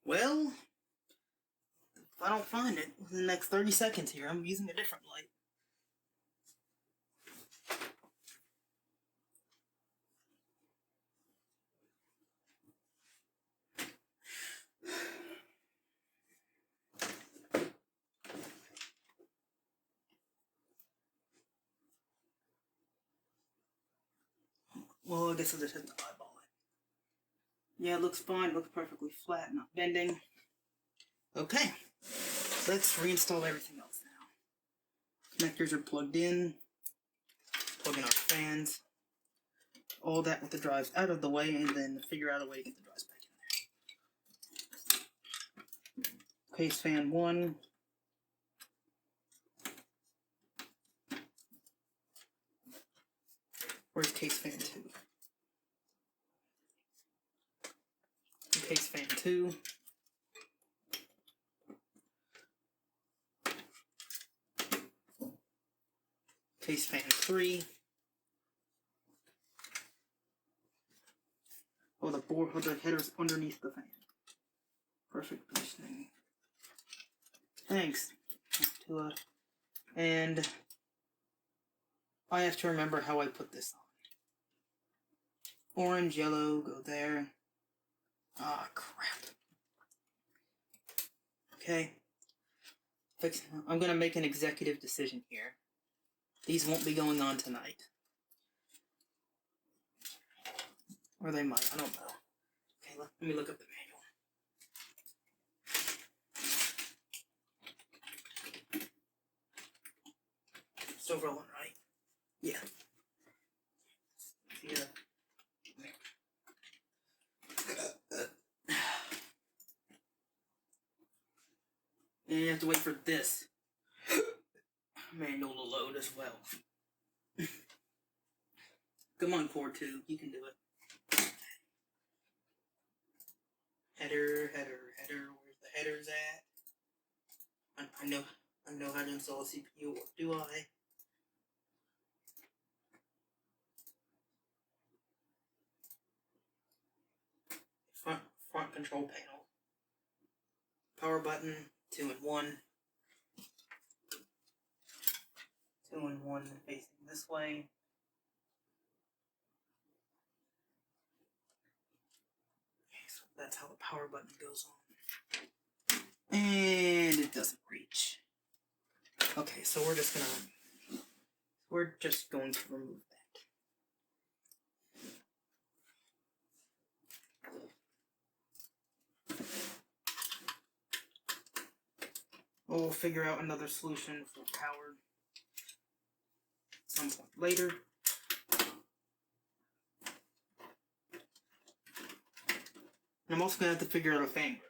Well, if I don't find it within the next 30 seconds here, I'm using a different light. Well, I guess I'll just have to eyeball it. Yeah, it looks fine. It looks perfectly flat, not bending. Okay, let's reinstall everything else now. Connectors are plugged in. Plug in our fans. All that with the drives out of the way, and then figure out a way to get the drives back in there. Case fan 1. Where's case fan 2? Case fan 2. Case fan 3. Oh, the board with the headers underneath the fan. Perfect positioning. Thanks, Tula. And I have to remember how I put this on. Orange, yellow, go there. Ah, crap. Okay. I'm gonna make an executive decision here. These won't be going on tonight. Or they might, I don't know. Okay, let me look up the manual. Still rolling, right? Yeah. Yeah. And you have to wait for this manual to load as well. Come on, Core 2, you can do it. Header, where's the headers at? I know how to install a CPU, or do I? Front control panel. Power button, 2 and 1. 2 and 1 facing this way. Okay, so that's how the power button goes on. And it doesn't reach. Okay, so we're just going to remove that. We'll figure out another solution for power at some point later. And I'm also going to have to figure out a fan grill.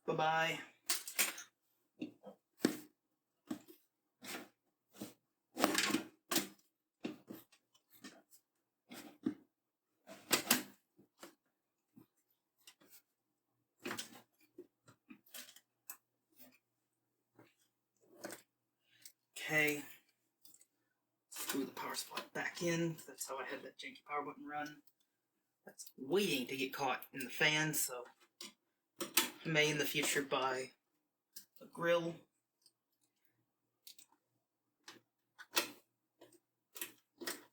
Bye-bye. Okay. Screw the power supply back in. That's how I had that janky power button run. That's waiting to get caught in the fan, so I may in the future buy a grill.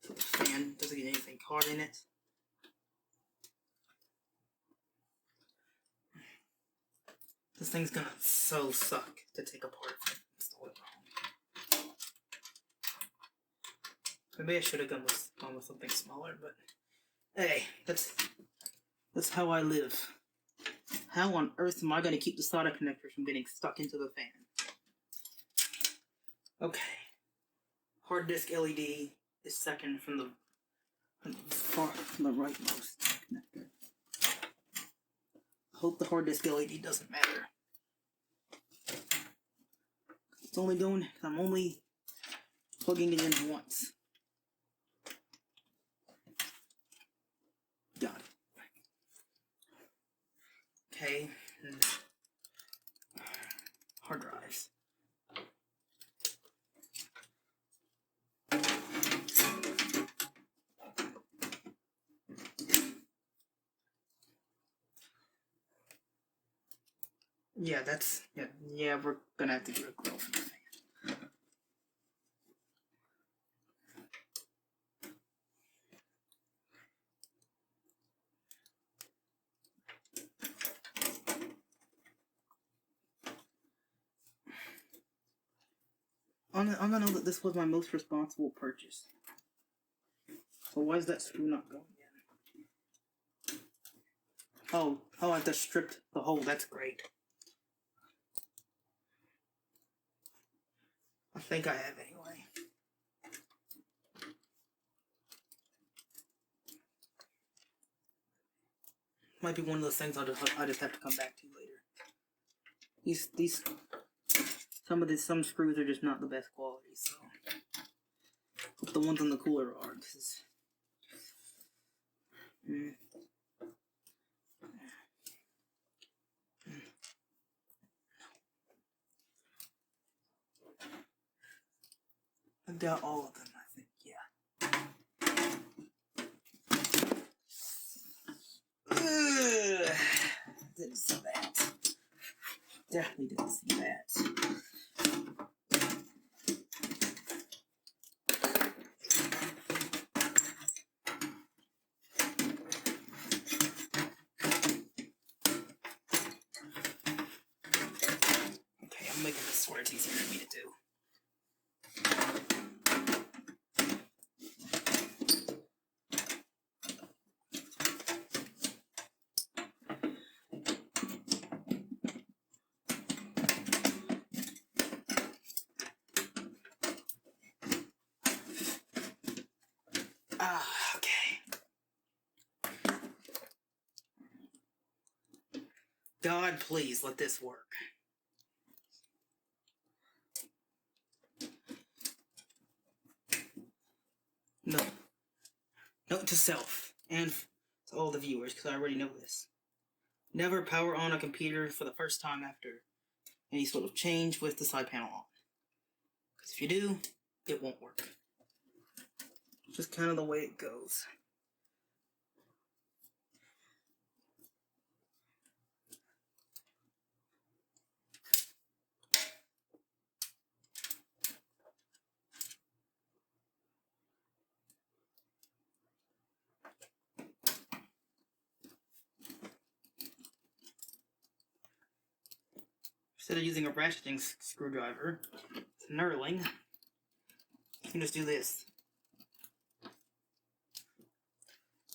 So the fan doesn't get anything caught in it. This thing's gonna so suck to take apart if I install it wrong. Maybe I should have gone with something smaller, but hey, that's how I live. How on earth am I gonna keep the solder connector from getting stuck into the fan? Okay. Hard disk LED is second from the rightmost connector. Hope the hard disk LED doesn't matter. It's only going. I'm only plugging it in once. Got it. Okay. Hard drives. Yeah, yeah, we're gonna have to get a grill for the fan. I'm gonna know that this was my most responsible purchase. So why is that screw not going in? Oh, I have to strip the hole. That's great. I think I have anyway. Might be one of those things I just have to come back to later. Some screws are just not the best quality, so hope the ones on the cooler are, because I got all of them, I think, yeah. Ugh. Didn't see that. Definitely didn't see that. Okay, I'm making this sort of easier for me to do. Okay. God, please let this work. No. Note to self, and to all the viewers, because I already know this. Never power on a computer for the first time after any sort of change with the side panel on. Because if you do, it won't work. Just kind of the way it goes. Instead of using a ratcheting screwdriver, it's knurling, you can just do this.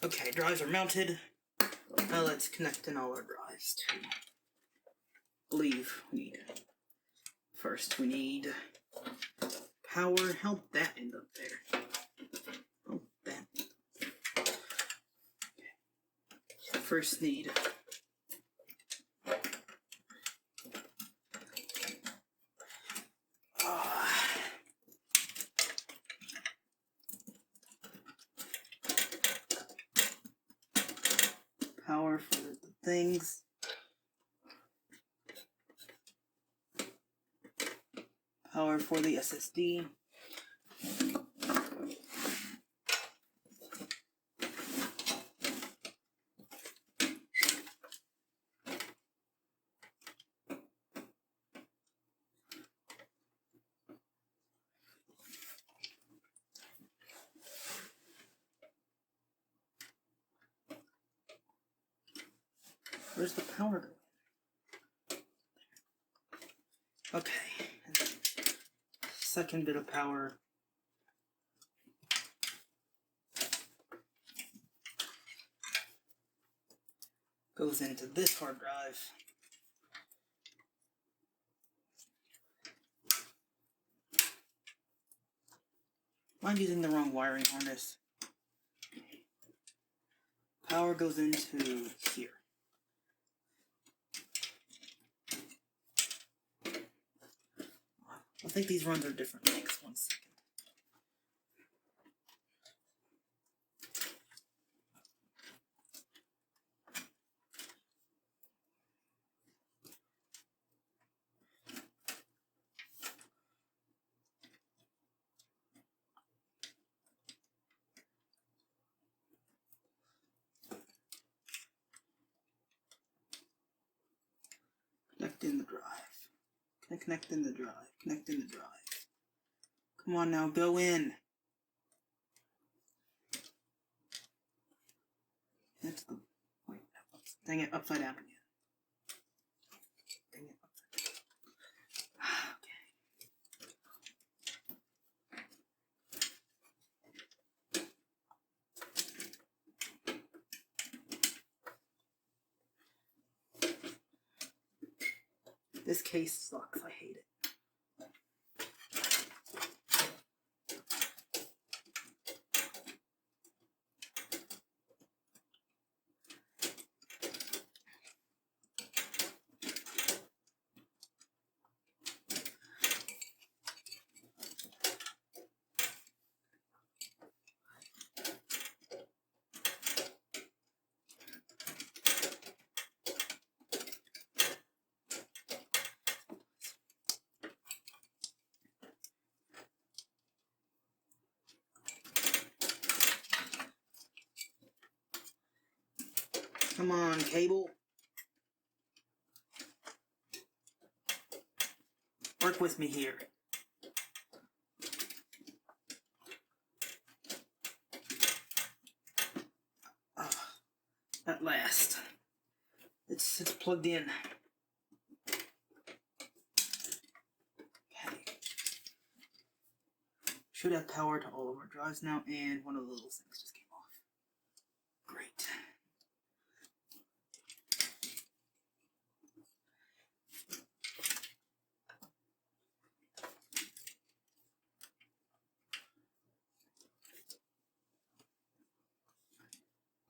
Okay, drives are mounted. Now let's connect in all our drives too. I believe we need power. How'd that end up there? Oh, that. Okay. First need power for the things. Power for the SSD. Where's the power going? Okay. Second bit of power. Goes into this hard drive. I'm using the wrong wiring harness. Power goes into here. I think these runs are different lengths. 1 second. Connect in the drive. Connect in the drive. Connect in the drive. Come on now, go in. That's the... Wait, dang it, upside down again. Dang it, upside down. Okay. This case sucks, I hate it. Come on, cable. Work with me here. At last. It's plugged in. Okay. Should have power to all of our drives now, and one of the little things just came off. Great.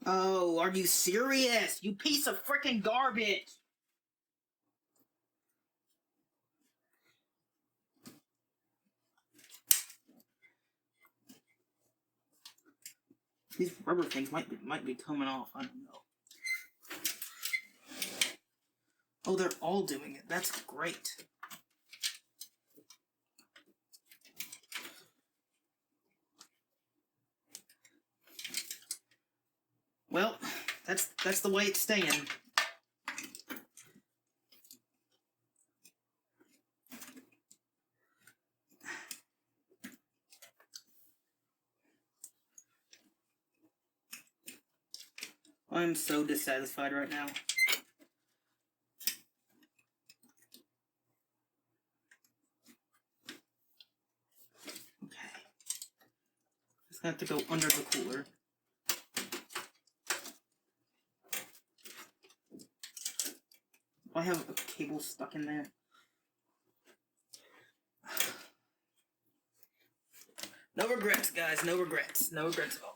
Oh, are you serious? You piece of freaking garbage! These rubber things might be coming off. I don't know. Oh, they're all doing it. That's great. That's the way it's staying. I'm so dissatisfied right now. Okay. Just have to go under the cooler. I have a cable stuck in there. No regrets, guys. No regrets. No regrets at all.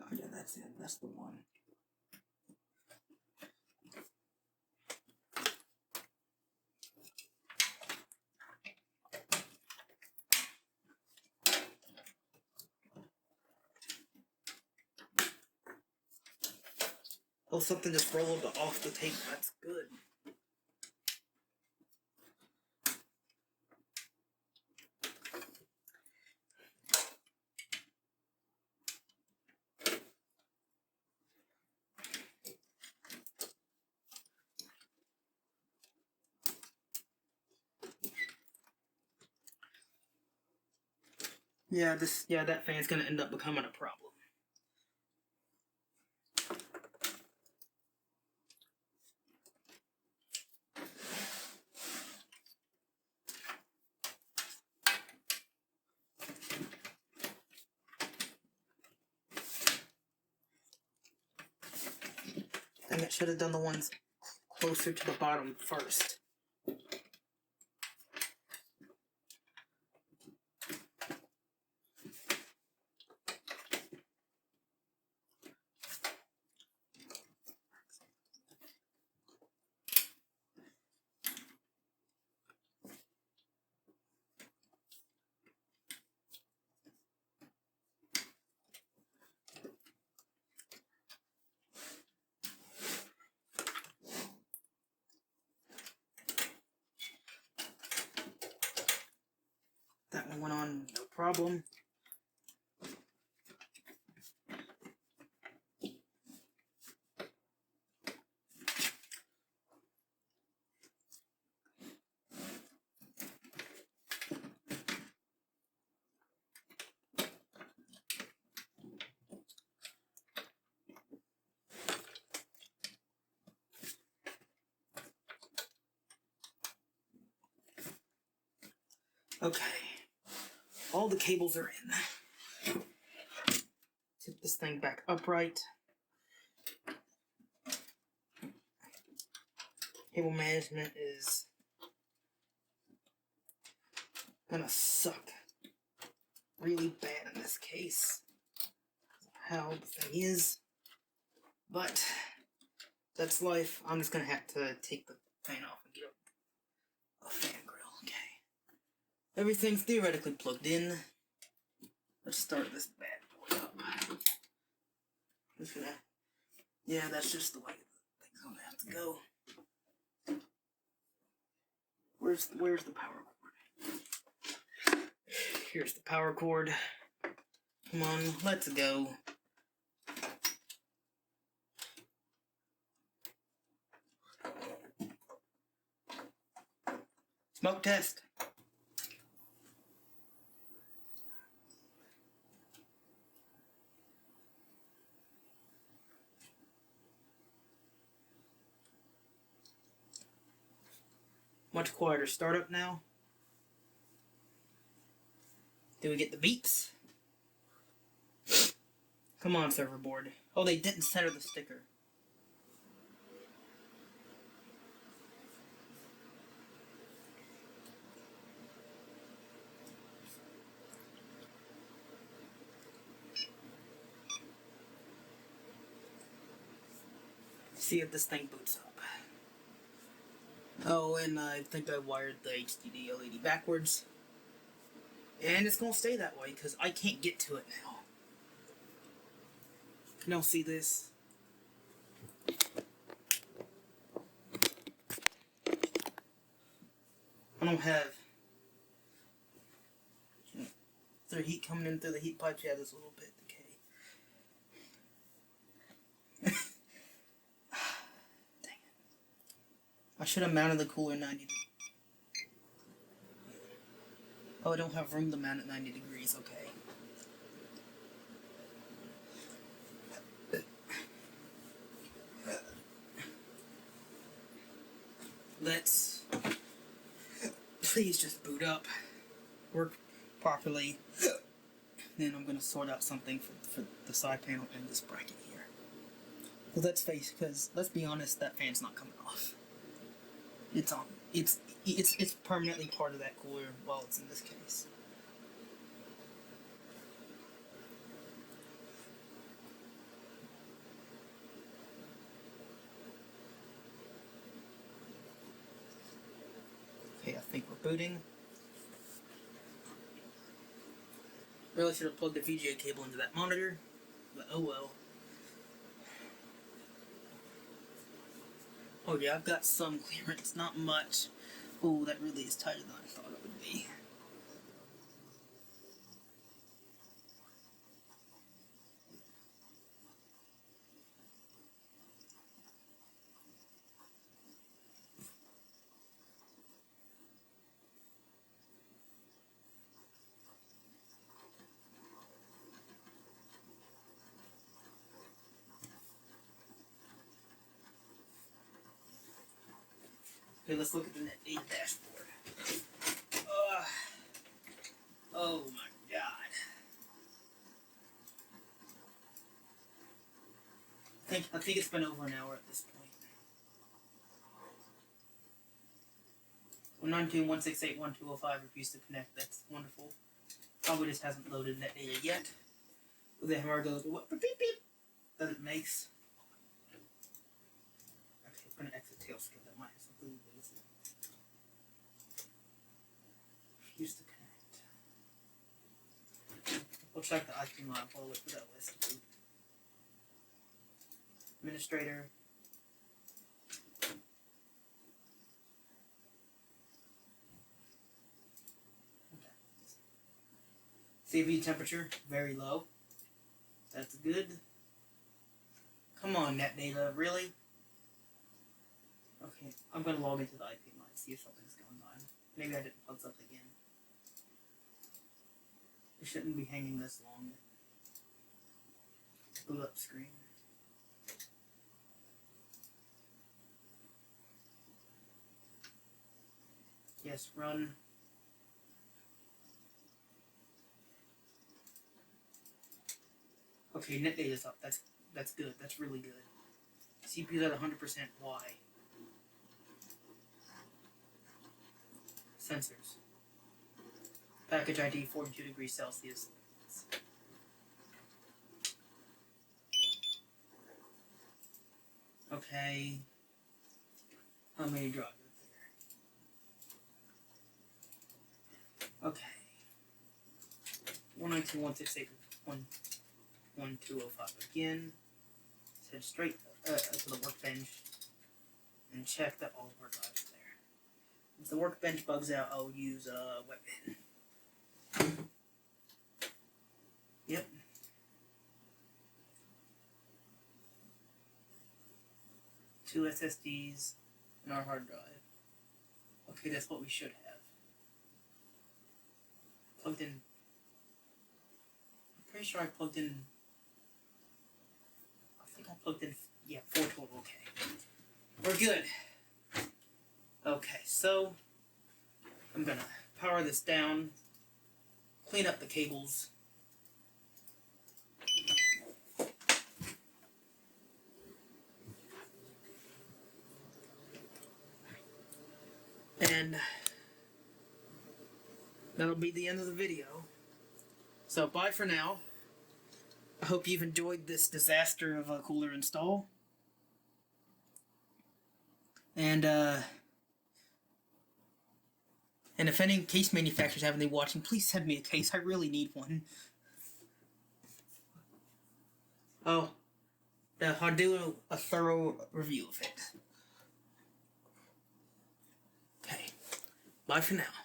Oh yeah, that's it. That's the one. Oh, something just rolled off the tape. That's good. Yeah, that fan's gonna end up becoming a problem. I think I should have done the ones closer to the bottom first. That one went on, no problem. Okay, all the cables are in. Tip this thing back upright. Cable management is gonna suck really bad in this case. How the thing is, but that's life. I'm just gonna have to take the fan off and get a fan grill. Okay, everything's theoretically plugged in. Let's start this bad boy up. Just gonna, yeah, that's just the way the thing's gonna have to go. Where's the power cord? Here's the power cord. Come on, let's go. Smoke test. Much quieter startup now. Do we get the beeps? Come on, server board. Oh, they didn't center the sticker. See if this thing boots up. Oh, and I think I wired the HDD LED backwards. And it's gonna stay that way, because I can't get to it now. Can y'all see this? I don't have their heat coming in through the heat pipes. Yeah, this little bit decay. Dang it. I should have mounted the cooler 90 degrees. Oh, I don't have room to mount at 90 degrees. Okay. Let's please just boot up, work properly. Then I'm going to sort out something for the side panel and this bracket here. Because let's be honest, that fan's not coming off. It's on. It's permanently part of that cooler while it's in this case. Okay, I think we're booting. Really should have plugged the VGA cable into that monitor, but oh well. Oh yeah, I've got some clearance, not much. Oh, that really is tighter than I thought it would be. Okay, let's look at the Net Data dashboard. Oh my god. I think it's been over an hour at this point. 192.168.1.205 refused to connect. That's wonderful. Probably just hasn't loaded Net Data yet. The hammer goes, what beep beep that it makes. Actually, I'm gonna exit tailscale. That might have something to do with it. Refused to connect. We'll check the IP log while we wait for that list to boot. Administrator. Okay. CV temperature, very low. That's good. Come on, Net Data, really? Okay, I'm gonna log into the IP line, see if something's going on. Maybe I didn't plug something in. It shouldn't be hanging this long. Boot up screen. Yes, run. Okay, Net Data's up. That's good. That's really good. CPU's at 100%. Why? Sensors. Package ID 42 degrees Celsius. Okay. How many drivers there? Okay. 192.168.1.205 again. Head straight to the workbench and check that all of our drives are there. If the workbench bugs out, I'll use Webin. Yep. Two SSDs and our hard drive. Okay, that's what we should have. Plugged in. I'm pretty sure I plugged in. I think I plugged in. Yeah, 4 total. Okay. We're good. Okay, so I'm gonna power this down, clean up the cables. And that'll be the end of the video. So bye for now. I hope you've enjoyed this disaster of a cooler install. And if any case manufacturers have any watching, please send me a case. I really need one. Oh, I'll do a thorough review of it. Okay. Bye for now.